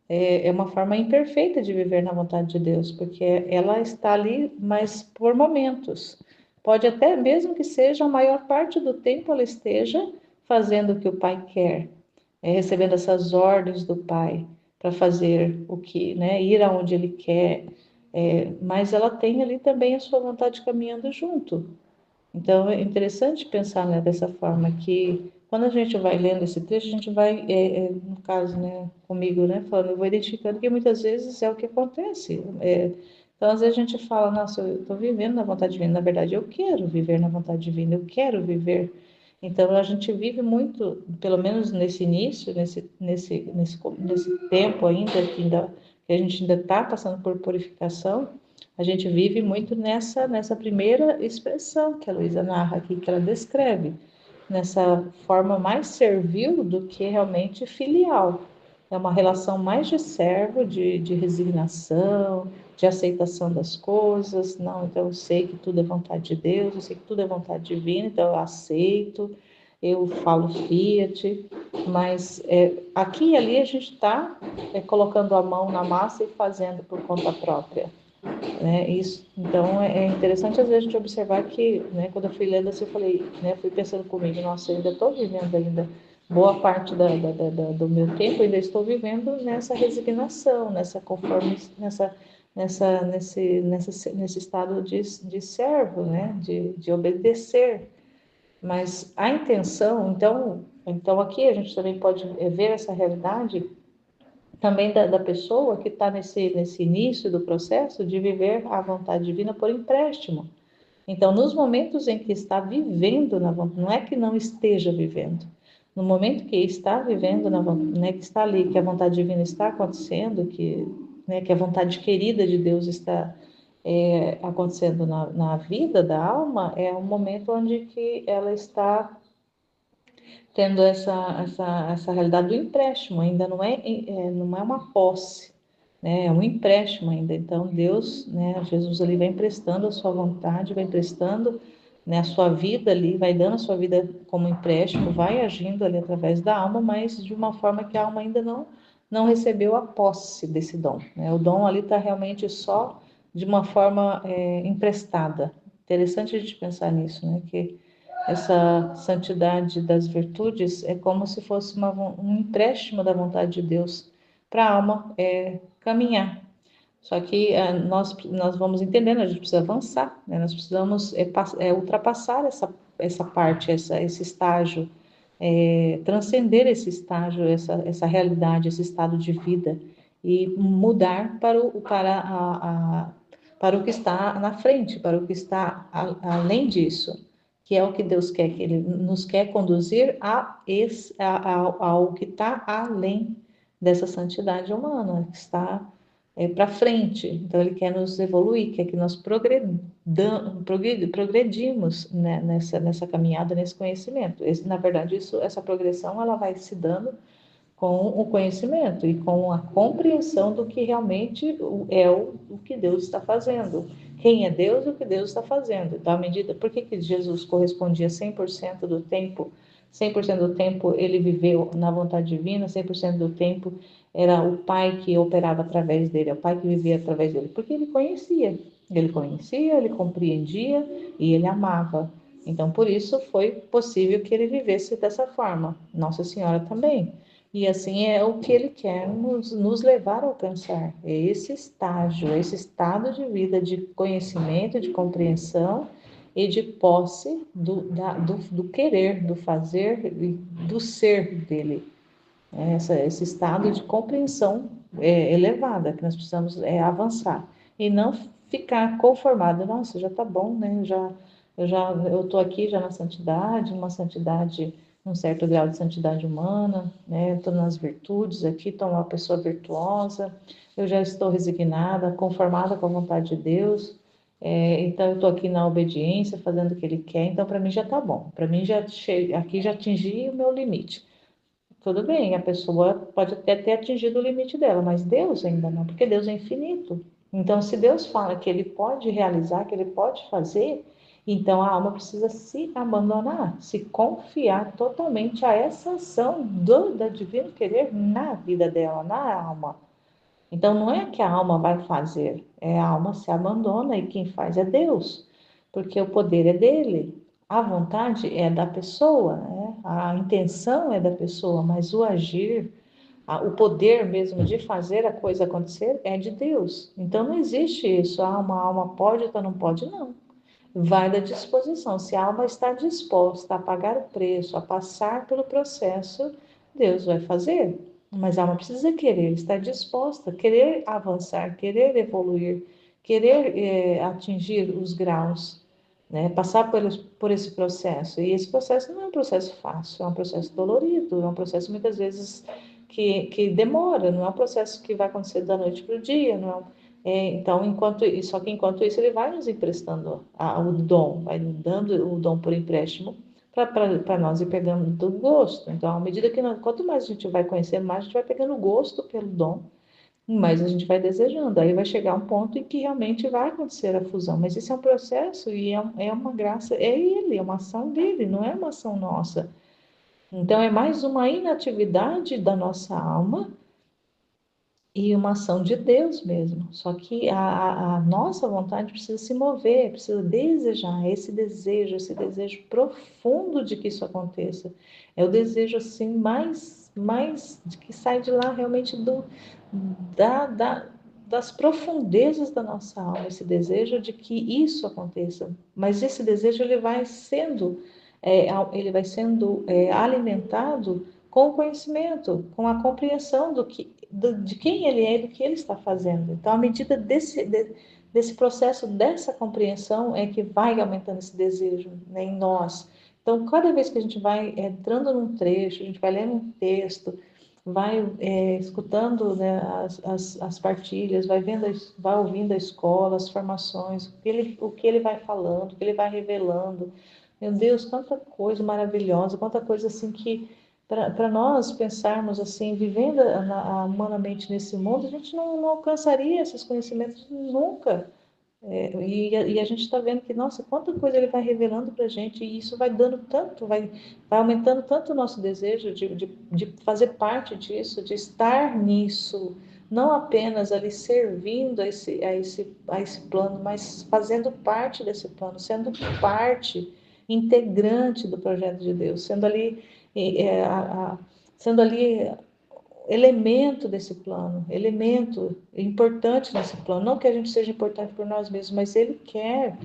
é uma forma imperfeita de viver na vontade de Deus, porque ela está ali, mas por momentos. Pode até, mesmo que seja a maior parte do tempo, ela esteja fazendo o que o Pai quer, recebendo essas ordens do Pai para fazer o que, né, ir aonde Ele quer, mas ela tem ali também a sua vontade caminhando junto. Então, é interessante pensar, né, dessa forma que quando a gente vai lendo esse texto, a gente vai, no caso, né, comigo, né, falando, eu vou identificando que muitas vezes é o que acontece. Então, às vezes a gente fala, nossa, eu estou vivendo na vontade divina. Na verdade, eu quero viver na vontade divina, eu quero viver. Então, a gente vive muito, pelo menos nesse início, nesse tempo que a gente ainda está passando por purificação, a gente vive muito nessa primeira expressão que a Luísa narra aqui, que ela descreve, nessa forma mais servil do que realmente filial. É uma relação mais de servo, de resignação, de aceitação das coisas. Não, então eu sei que tudo é vontade de Deus, eu sei que tudo é vontade divina, então eu aceito, eu falo fiat, mas aqui e ali a gente está colocando a mão na massa e fazendo por conta própria, né? Isso, então é interessante às vezes a gente observar que, né, quando eu fui lendo assim, eu falei, né, fui pensando comigo, nossa, eu ainda estou vivendo ainda boa parte do meu tempo, eu ainda estou vivendo nessa resignação, nesse estado de servo, né, de obedecer. Mas a intenção, então aqui a gente também pode ver essa realidade também da pessoa que está nesse início do processo de viver a vontade divina por empréstimo. Então, nos momentos em que está vivendo na vontade, não é que não esteja vivendo, no momento que está vivendo na vontade, né, que está ali, que a vontade divina está acontecendo, né, que a vontade querida de Deus está acontecendo na vida da alma, é um momento onde que ela está tendo essa realidade do empréstimo, ainda não é uma posse, né? É um empréstimo ainda. Então, Deus, né, Jesus ali vai emprestando a sua vontade, vai emprestando, né, a sua vida ali, vai dando a sua vida como empréstimo, vai agindo ali através da alma, mas de uma forma que a alma ainda não recebeu a posse desse dom, né? O dom ali está realmente só de uma forma emprestada. Interessante a gente pensar nisso, né? Que essa santidade das virtudes é como se fosse um empréstimo da vontade de Deus para a alma caminhar. Só que nós vamos entendendo, a gente precisa avançar, né? Nós precisamos ultrapassar essa parte, esse estágio, transcender esse estágio, essa realidade, esse estado de vida e mudar para o que está na frente, para o que está além disso, que é o que Deus quer, que Ele nos quer conduzir ao que está além dessa santidade humana, que está para frente. Então, Ele quer nos evoluir, quer que nós progredimos, né, nessa caminhada, nesse conhecimento. Na verdade, essa progressão ela vai se dando com o conhecimento e com a compreensão do que realmente é o que Deus está fazendo. Quem é Deus e o que Deus está fazendo. Então, à medida, por que Jesus correspondia 100% do tempo? 100% do tempo ele viveu na vontade divina, 100% do tempo era o Pai que operava através dele, é o Pai que vivia através dele, porque ele conhecia, ele compreendia e ele amava. Então, por isso foi possível que ele vivesse dessa forma. Nossa Senhora também. E assim é o que Ele quer nos levar a alcançar. É esse estágio, esse estado de vida de conhecimento, de compreensão e de posse do querer, do fazer e do ser dele. Esse estado de compreensão elevada que nós precisamos avançar e não ficar conformado. Nossa, já está bom, né? Eu estou aqui já na santidade, uma santidade, um certo grau de santidade humana, né? Estou nas virtudes aqui, estou uma pessoa virtuosa. Eu já estou resignada, conformada com a vontade de Deus. Então eu estou aqui na obediência, fazendo o que Ele quer. Então para mim já está bom. Para mim aqui já atingi o meu limite. Tudo bem, a pessoa pode até ter atingido o limite dela, mas Deus ainda não, porque Deus é infinito. Então, se Deus fala que Ele pode realizar, que Ele pode fazer, então a alma precisa se abandonar, se confiar totalmente a essa ação da divino querer na vida dela, na alma. Então, não é que a alma vai fazer, a alma se abandona e quem faz é Deus, porque o poder é dele, a vontade é da pessoa, né? A intenção é da pessoa, mas o agir, o poder mesmo de fazer a coisa acontecer é de Deus. Então, não existe isso, uma alma pode ou não pode, não. Vai da disposição. Se a alma está disposta a pagar o preço, a passar pelo processo, Deus vai fazer. Mas a alma precisa querer, estar disposta, querer avançar, querer evoluir, querer atingir os graus, né? Passar por esse processo. E esse processo não é um processo fácil, é um processo dolorido, é um processo muitas vezes que demora, não é um processo que vai acontecer da noite para o dia, não é um então, só que enquanto isso, ele vai nos emprestando o dom, vai dando o dom por empréstimo para nós ir pegando do gosto. Então, à medida que quanto mais a gente vai conhecendo, mais a gente vai pegando gosto pelo dom, mais a gente vai desejando. Aí vai chegar um ponto em que realmente vai acontecer a fusão. Mas isso é um processo e é uma graça, é ele, é uma ação dele, não é uma ação nossa. Então, é mais uma inatividade da nossa alma e uma ação de Deus mesmo. Só que a nossa vontade precisa se mover, precisa desejar esse desejo profundo de que isso aconteça. É o desejo assim mais de que sai de lá realmente da, da, das profundezas da nossa alma, esse desejo de que isso aconteça. Mas esse desejo ele vai sendo alimentado com o conhecimento, com a compreensão de quem ele é e do que ele está fazendo. Então, à medida desse processo, dessa compreensão, é que vai aumentando esse desejo, né, em nós. Então, cada vez que a gente vai entrando num trecho, a gente vai lendo um texto, vai escutando, né, as partilhas, vai ouvindo a escola, as formações, o que ele vai falando, o que ele vai revelando. Meu Deus, quanta coisa maravilhosa, quanta coisa assim que para nós pensarmos assim, vivendo humanamente nesse mundo, a gente não alcançaria esses conhecimentos nunca. E a gente está vendo que, nossa, quanta coisa ele vai revelando para a gente, e isso vai dando tanto, vai aumentando tanto o nosso desejo de fazer parte disso, de estar nisso, não apenas ali servindo a esse plano, mas fazendo parte desse plano, sendo parte integrante do projeto de Deus, é, a, a, sendo ali elemento desse plano, elemento importante nesse plano. Não que a gente seja importante por nós mesmos, mas Ele quer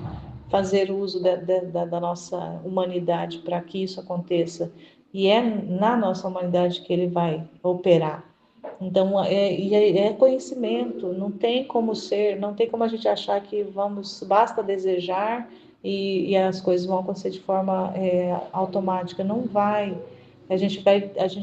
fazer uso da nossa humanidade para que isso aconteça. E é na nossa humanidade que Ele vai operar. Então, é conhecimento, não tem como ser, não tem como a gente achar que basta desejar e as coisas vão acontecer de forma automática. Não vai. A gente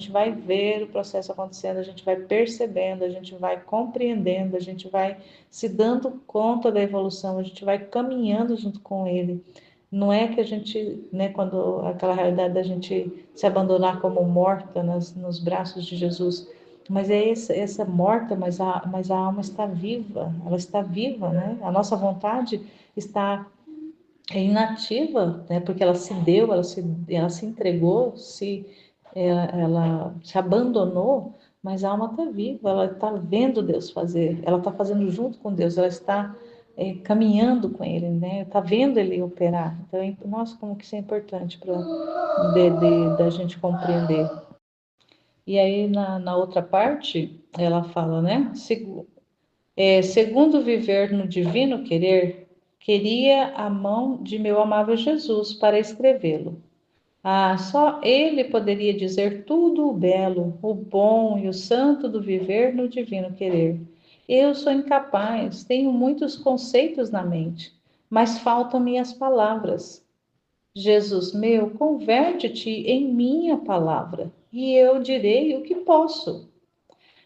vai ver o processo acontecendo, a gente vai percebendo, a gente vai compreendendo, a gente vai se dando conta da evolução, a gente vai caminhando junto com ele. Não é que a gente, né, quando aquela realidade da gente se abandonar como morta nos braços de Jesus, mas é essa morta, mas a alma está viva, ela está viva, né? A nossa vontade está inativa, né? Porque ela se deu, ela se entregou, ela se abandonou, mas a alma está viva, ela está vendo Deus fazer, ela está fazendo junto com Deus, ela está caminhando com Ele, né? Está vendo Ele operar. Então, nossa, como que isso é importante para da gente compreender. E aí, na outra parte, ela fala, né? Segundo viver no divino querer, queria a mão de meu amável Jesus para escrevê-lo. Ah, só ele poderia dizer tudo o belo, o bom e o santo do viver no divino querer. Eu sou incapaz, tenho muitos conceitos na mente, mas faltam-me as palavras. Jesus meu, converte-te em minha palavra, e eu direi o que posso.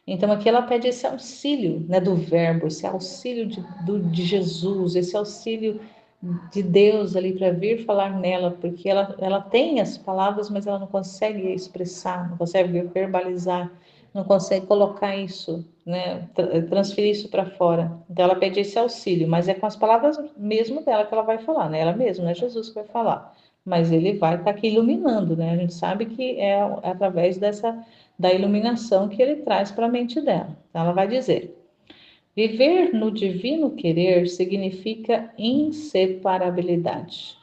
Então aqui ela pede esse auxílio, né, do verbo, esse auxílio de Jesus, esse auxílio de Deus ali para vir falar nela, porque ela tem as palavras, mas ela não consegue expressar, não consegue verbalizar, não consegue colocar isso, né, transferir isso para fora. Então ela pede esse auxílio, mas é com as palavras mesmo dela que ela vai falar, né? Ela mesma, não é Jesus que vai falar, mas ele vai estar aqui iluminando, né? A gente sabe que é através da iluminação que ele traz para a mente dela. Então ela vai dizer: viver no divino querer significa inseparabilidade.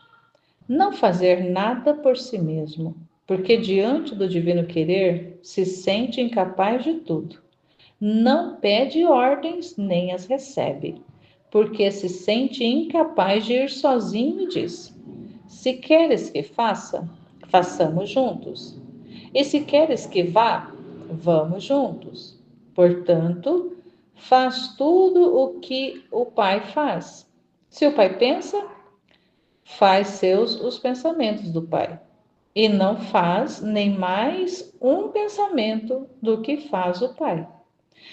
Não fazer nada por si mesmo, porque diante do divino querer se sente incapaz de tudo. Não pede ordens nem as recebe, porque se sente incapaz de ir sozinho e diz: se queres que faça, façamos juntos. E se queres que vá, vamos juntos. Portanto, faz tudo o que o Pai faz. Se o Pai pensa, faz seus os pensamentos do Pai. E não faz nem mais um pensamento do que faz o Pai.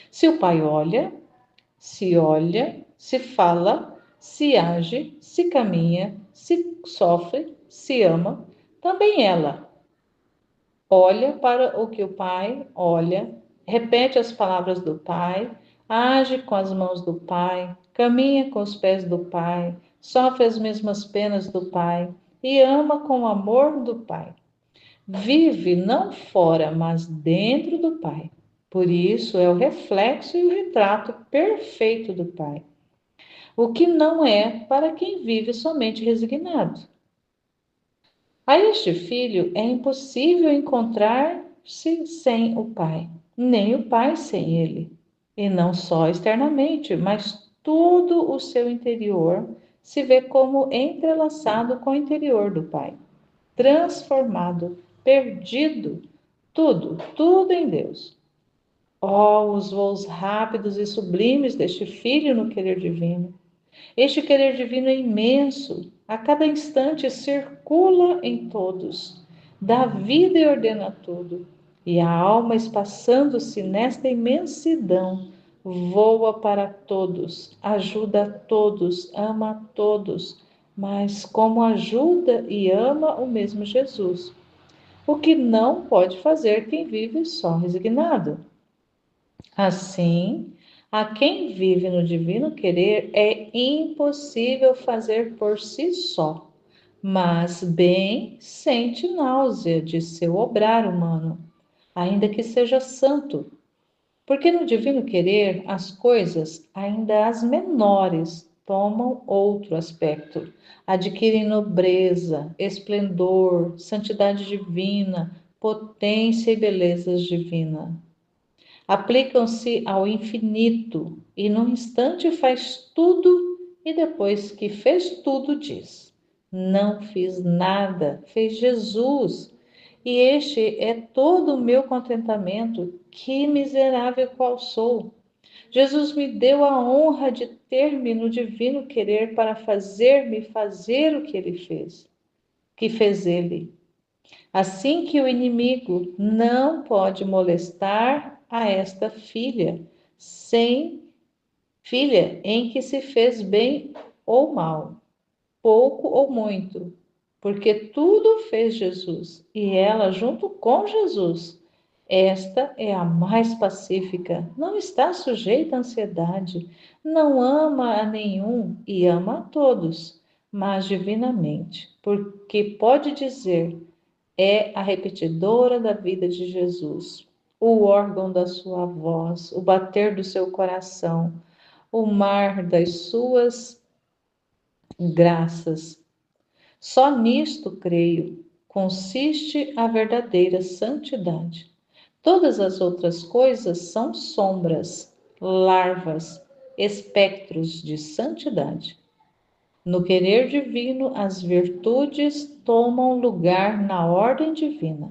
Se o Pai olha, se fala, se age, se caminha, se sofre, se ama, também ela olha para o que o Pai olha, repete as palavras do Pai, age com as mãos do Pai, caminha com os pés do Pai, sofre as mesmas penas do Pai e ama com o amor do Pai. Vive não fora, mas dentro do Pai. Por isso é o reflexo e o retrato perfeito do Pai. O que não é para quem vive somente resignado. A este filho é impossível encontrar-se sem o Pai, nem o Pai sem ele. E não só externamente, mas todo o seu interior se vê como entrelaçado com o interior do Pai, transformado, perdido, tudo em Deus. Oh, os voos rápidos e sublimes deste filho no querer divino. Este querer divino é imenso, a cada instante circula em todos, dá vida e ordena tudo. E a alma, espaçando-se nesta imensidão, voa para todos, ajuda a todos, ama a todos, mas como ajuda e ama o mesmo Jesus, o que não pode fazer quem vive só resignado. Assim, a quem vive no divino querer é impossível fazer por si só, mas bem sente náusea de seu obrar humano, ainda que seja santo, porque no divino querer as coisas, ainda as menores, tomam outro aspecto, adquirem nobreza, esplendor, santidade divina, potência e belezas divinas. Aplicam-se ao infinito e num instante faz tudo e depois que fez tudo diz: não fiz nada, fez Jesus. E este é todo o meu contentamento, que miserável qual sou. Jesus me deu a honra de ter-me no divino querer para fazer-me fazer o que ele fez, que fez ele. Assim que o inimigo não pode molestar a esta filha, sem filha em que se fez bem ou mal, pouco ou muito, porque tudo fez Jesus e ela junto com Jesus. Esta é a mais pacífica, não está sujeita à ansiedade, não ama a nenhum e ama a todos, mas divinamente, porque pode dizer: é a repetidora da vida de Jesus, o órgão da sua voz, o bater do seu coração, o mar das suas graças. Só nisto, creio, consiste a verdadeira santidade. Todas as outras coisas são sombras, larvas, espectros de santidade. No querer divino, as virtudes tomam lugar na ordem divina.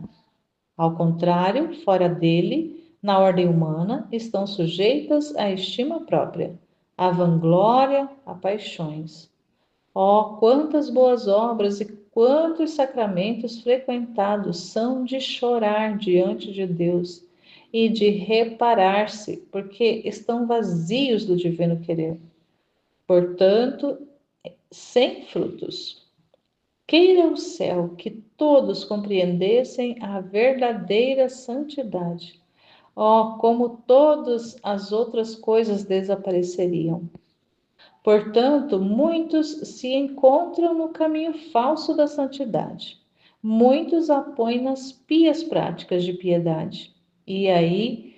Ao contrário, fora dele, na ordem humana, estão sujeitas à estima própria, à vanglória, a paixões. Oh, quantas boas obras e quantos sacramentos frequentados são de chorar diante de Deus e de reparar-se, porque estão vazios do divino querer. Portanto, sem frutos. Queira o céu que todos compreendessem a verdadeira santidade. Oh, como todas as outras coisas desapareceriam. Portanto, muitos se encontram no caminho falso da santidade. Muitos apoiam nas pias práticas de piedade. E aí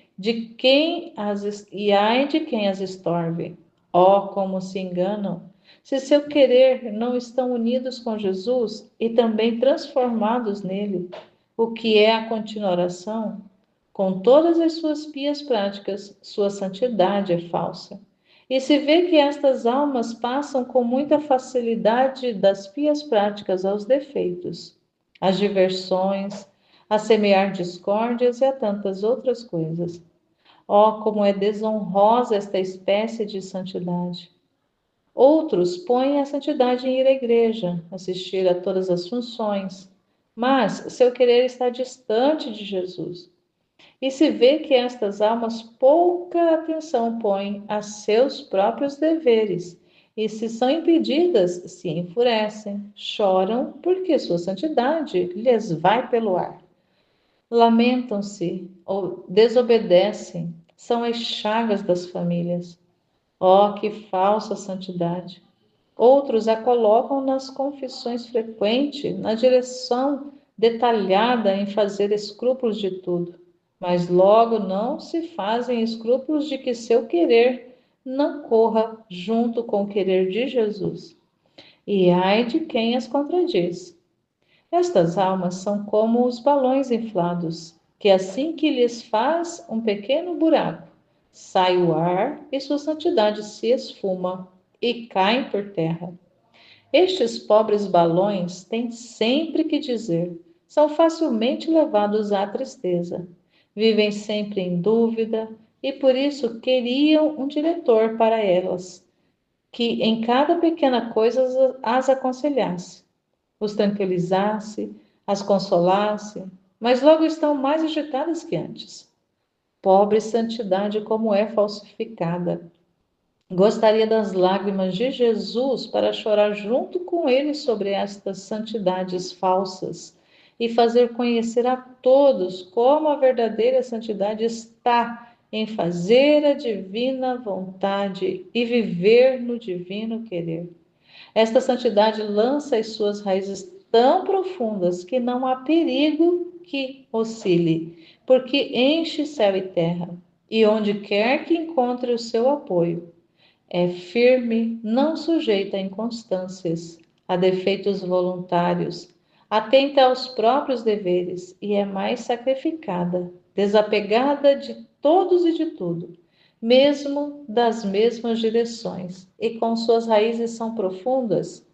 ai de quem as estorve. Oh, como se enganam! Se seu querer não estão unidos com Jesus e também transformados nele, o que é a continuação? Com todas as suas pias práticas, sua santidade é falsa. E se vê que estas almas passam com muita facilidade das pias práticas aos defeitos, às diversões, a semear discórdias e a tantas outras coisas. Oh, como é desonrosa esta espécie de santidade! Outros põem a santidade em ir à igreja, assistir a todas as funções, mas seu querer está distante de Jesus. E se vê que estas almas pouca atenção põem a seus próprios deveres, e se são impedidas, se enfurecem, choram, porque sua santidade lhes vai pelo ar. Lamentam-se ou desobedecem, são as chagas das famílias. Oh, que falsa santidade! Outros a colocam nas confissões frequentes, na direção detalhada em fazer escrúpulos de tudo, mas logo não se fazem escrúpulos de que seu querer não corra junto com o querer de Jesus. E ai de quem as contradiz. Estas almas são como os balões inflados, que assim que lhes faz um pequeno buraco, sai o ar e sua santidade se esfuma e caem por terra. Estes pobres balões têm sempre que dizer, são facilmente levados à tristeza, vivem sempre em dúvida e por isso queriam um diretor para elas, que em cada pequena coisa as aconselhasse, os tranquilizasse, as consolasse, mas logo estão mais agitadas que antes. Pobre santidade, como é falsificada! Gostaria das lágrimas de Jesus para chorar junto com ele sobre estas santidades falsas e fazer conhecer a todos como a verdadeira santidade está em fazer a divina vontade e viver no divino querer. Esta santidade lança as suas raízes tão profundas que não há perigo que oscile, porque enche céu e terra, e onde quer que encontre o seu apoio, é firme, não sujeita a inconstâncias, a defeitos voluntários, atenta aos próprios deveres e é mais sacrificada, desapegada de todos e de tudo, mesmo das mesmas direções, e com suas raízes são profundas,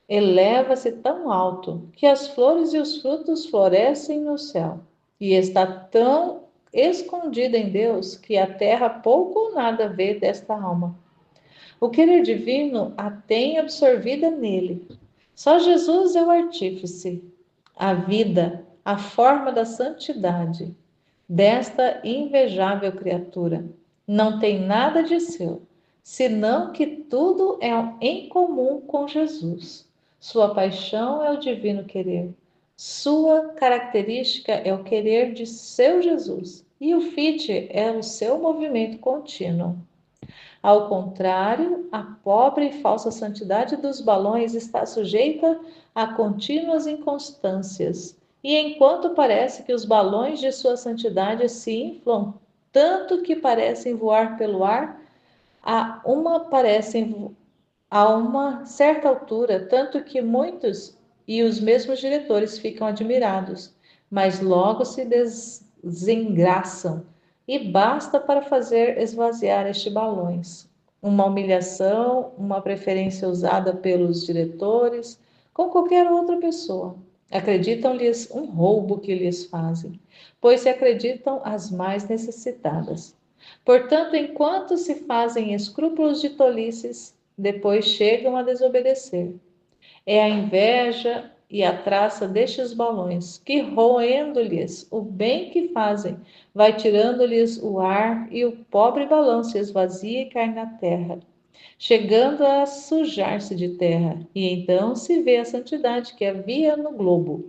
eleva-se tão alto que as flores e os frutos florescem no céu, e está tão escondida em Deus que a terra pouco ou nada vê desta alma. O querer divino a tem absorvida nele. Só Jesus é o artífice, a vida, a forma da santidade desta invejável criatura. Não tem nada de seu, senão que tudo é em comum com Jesus. Sua paixão é o divino querer. Sua característica é o querer de seu Jesus. E o fit é o seu movimento contínuo. Ao contrário, a pobre e falsa santidade dos balões está sujeita a contínuas inconstâncias. E enquanto parece que os balões de sua santidade se inflam tanto que parecem voar pelo ar, a uma certa altura, tanto que muitos e os mesmos diretores ficam admirados, mas logo se desengraçam, e basta para fazer esvaziar este balões. Uma humilhação, uma preferência usada pelos diretores, com qualquer outra pessoa. Acreditam-lhes um roubo que lhes fazem, pois se acreditam as mais necessitadas. Portanto, enquanto se fazem escrúpulos de tolices, depois chegam a desobedecer. É a inveja e a traça destes balões, que, roendo-lhes o bem que fazem, vai tirando-lhes o ar, e o pobre balão se esvazia e cai na terra, chegando a sujar-se de terra, e então se vê a santidade que havia no globo.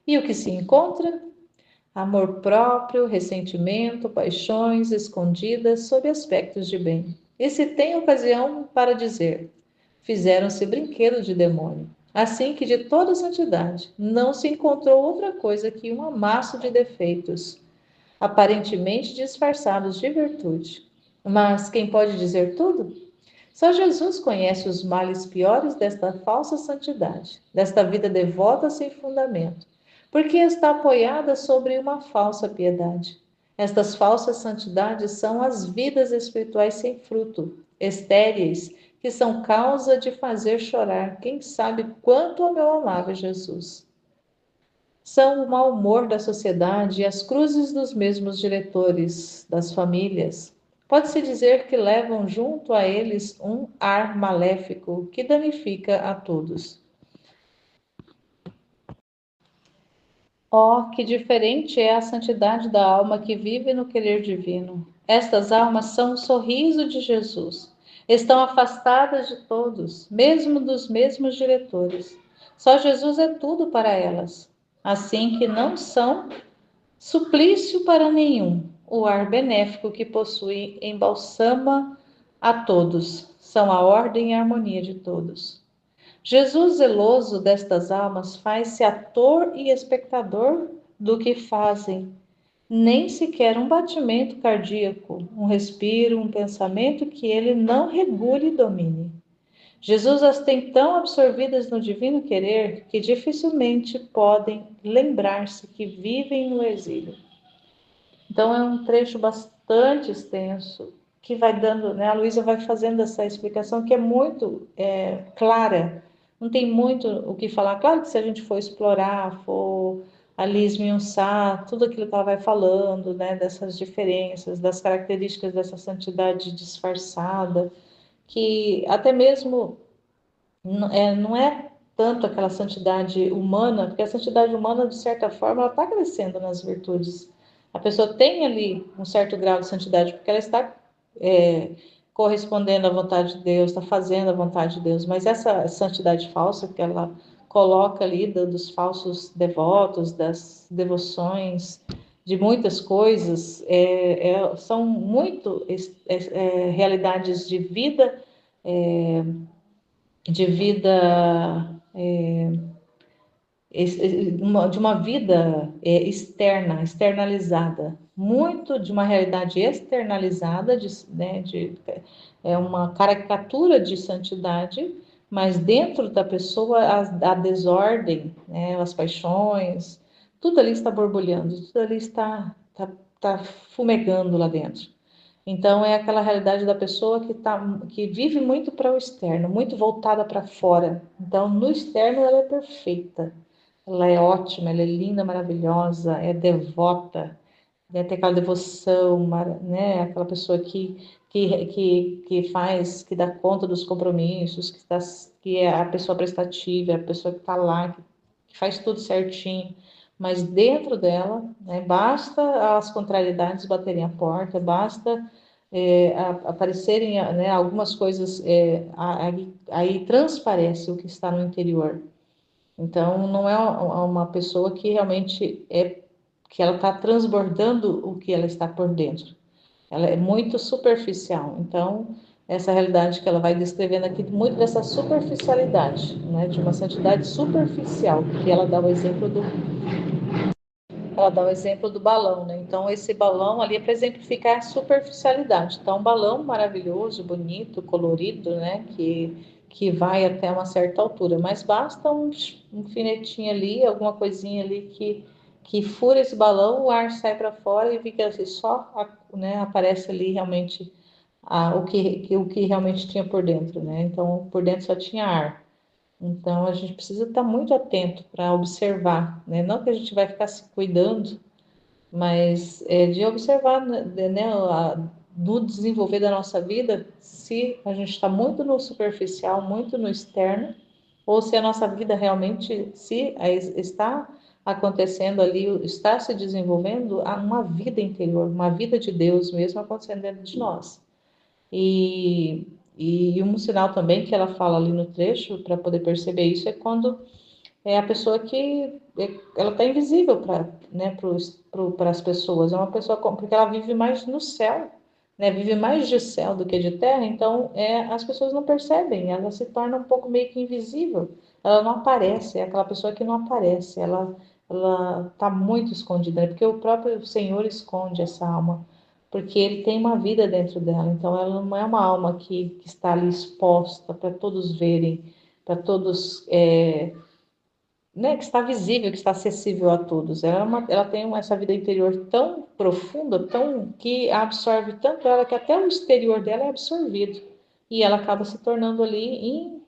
E o que se encontra? Amor próprio, ressentimento, paixões escondidas sob aspectos de bem. E se tem ocasião para dizer: fizeram-se brinquedo de demônio. Assim que de toda santidade não se encontrou outra coisa que um amasso de defeitos, aparentemente disfarçados de virtude. Mas quem pode dizer tudo? Só Jesus conhece os males piores desta falsa santidade, desta vida devota sem fundamento, porque está apoiada sobre uma falsa piedade. Estas falsas santidades são as vidas espirituais sem fruto, estéreis, que são causa de fazer chorar quem sabe quanto ao meu amável Jesus. São o mau humor da sociedade e as cruzes dos mesmos diretores das famílias. Pode-se dizer que levam junto a eles um ar maléfico que danifica a todos. Oh, que diferente é a santidade da alma que vive no querer divino. Estas almas são o sorriso de Jesus. Estão afastadas de todos, mesmo dos mesmos diretores. Só Jesus é tudo para elas. Assim que não são suplício para nenhum. O ar benéfico que possui embalsama a todos. São a ordem e a harmonia de todos. Jesus, zeloso destas almas, faz-se ator e espectador do que fazem. Nem sequer um batimento cardíaco, um respiro, um pensamento que ele não regule e domine. Jesus as tem tão absorvidas no divino querer que dificilmente podem lembrar-se que vivem no exílio. Então é um trecho bastante extenso que vai dando, né? A Luísa vai fazendo essa explicação que é muito clara, não tem muito o que falar. Claro que se a gente for explorar, for ali esmiuçar tudo aquilo que ela vai falando, né? Dessas diferenças, das características dessa santidade disfarçada, que até mesmo não é tanto aquela santidade humana, porque a santidade humana, de certa forma, ela está crescendo nas virtudes. A pessoa tem ali um certo grau de santidade, porque ela está correspondendo à vontade de Deus, está fazendo a vontade de Deus, mas essa santidade falsa que ela coloca ali dos falsos devotos, das devoções, de muitas coisas, são muito realidades de vida de uma vida externa, externalizada, muito de uma realidade externalizada, é uma caricatura de santidade, mas dentro da pessoa a desordem, né, as paixões, tudo ali está borbulhando, tudo ali está fumegando lá dentro. Então é aquela realidade da pessoa que vive muito para o externo, muito voltada para fora. Então no externo ela é perfeita, ela é ótima, ela é linda, maravilhosa, é devota, né? Tem aquela devoção, né? Aquela pessoa que faz, que dá conta dos compromissos, que é a pessoa prestativa, é a pessoa que está lá, que faz tudo certinho. Mas dentro dela, né, basta as contrariedades baterem a porta, basta aparecerem, né, algumas coisas, aí transparece o que está no interior. Então, não é uma pessoa que realmente que ela está transbordando o que ela está por dentro. Ela é muito superficial. Então, essa realidade que ela vai descrevendo aqui, muito dessa superficialidade, né, de uma santidade superficial, que ela dá o exemplo do balão, né? Então, esse balão ali é para exemplificar a superficialidade. Então, um balão maravilhoso, bonito, colorido, né? Que vai até uma certa altura, mas basta um finetinho ali, alguma coisinha ali que fura esse balão, o ar sai para fora e fica assim, só, né, aparece ali realmente o que realmente tinha por dentro, né? Então, por dentro só tinha ar. Então, a gente precisa estar muito atento para observar, né? Não que a gente vai ficar se cuidando, mas de observar, né, no desenvolver da nossa vida, se a gente está muito no superficial, muito no externo, ou se a nossa vida realmente está acontecendo ali, está se desenvolvendo uma vida interior, uma vida de Deus mesmo acontecendo dentro de nós. E, um sinal também que ela fala ali no trecho, para poder perceber isso, é quando é a pessoa que ela está invisível para, né, para as pessoas. É uma pessoa porque ela vive mais no céu, né? Vive mais de céu do que de terra. Então, as pessoas não percebem. Ela se torna um pouco meio que invisível. Ela não aparece. É aquela pessoa que não aparece. Ela está muito escondida, né? Porque o próprio Senhor esconde essa alma, porque Ele tem uma vida dentro dela. Então, ela não é uma alma que está ali exposta para todos verem, para todos né, que está visível, que está acessível a todos. Ela tem essa vida interior tão profunda, tão que absorve tanto ela que até o exterior dela é absorvido e ela acaba se tornando ali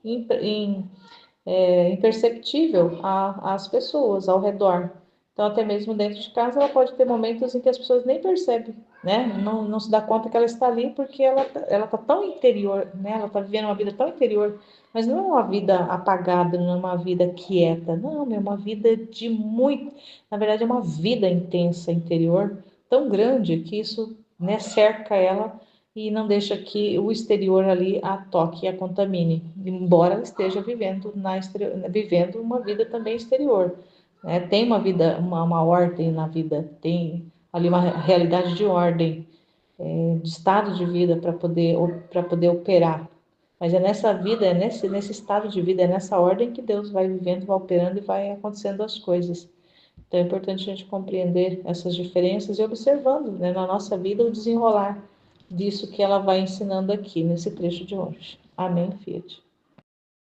imperceptível às pessoas ao redor. Então, até mesmo dentro de casa, ela pode ter momentos em que as pessoas nem percebem, né? Não se dá conta que ela está ali porque ela tá tão interior, né? Ela está vivendo uma vida tão interior, mas não é uma vida apagada, não é uma vida quieta, não, é uma vida de muito, na verdade, é uma vida intensa interior, tão grande que isso, né, cerca ela e não deixa que o exterior ali a toque e a contamine, embora ela esteja vivendo uma vida também exterior, né? Tem uma vida, uma ordem na vida, tem ali uma realidade de ordem, de estado de vida para poder operar. Mas é nessa vida, nesse estado de vida, é nessa ordem que Deus vai vivendo, vai operando e vai acontecendo as coisas. Então é importante a gente compreender essas diferenças e observando, né, na nossa vida o desenrolar disso que ela vai ensinando aqui nesse trecho de hoje. Amém, Fiat.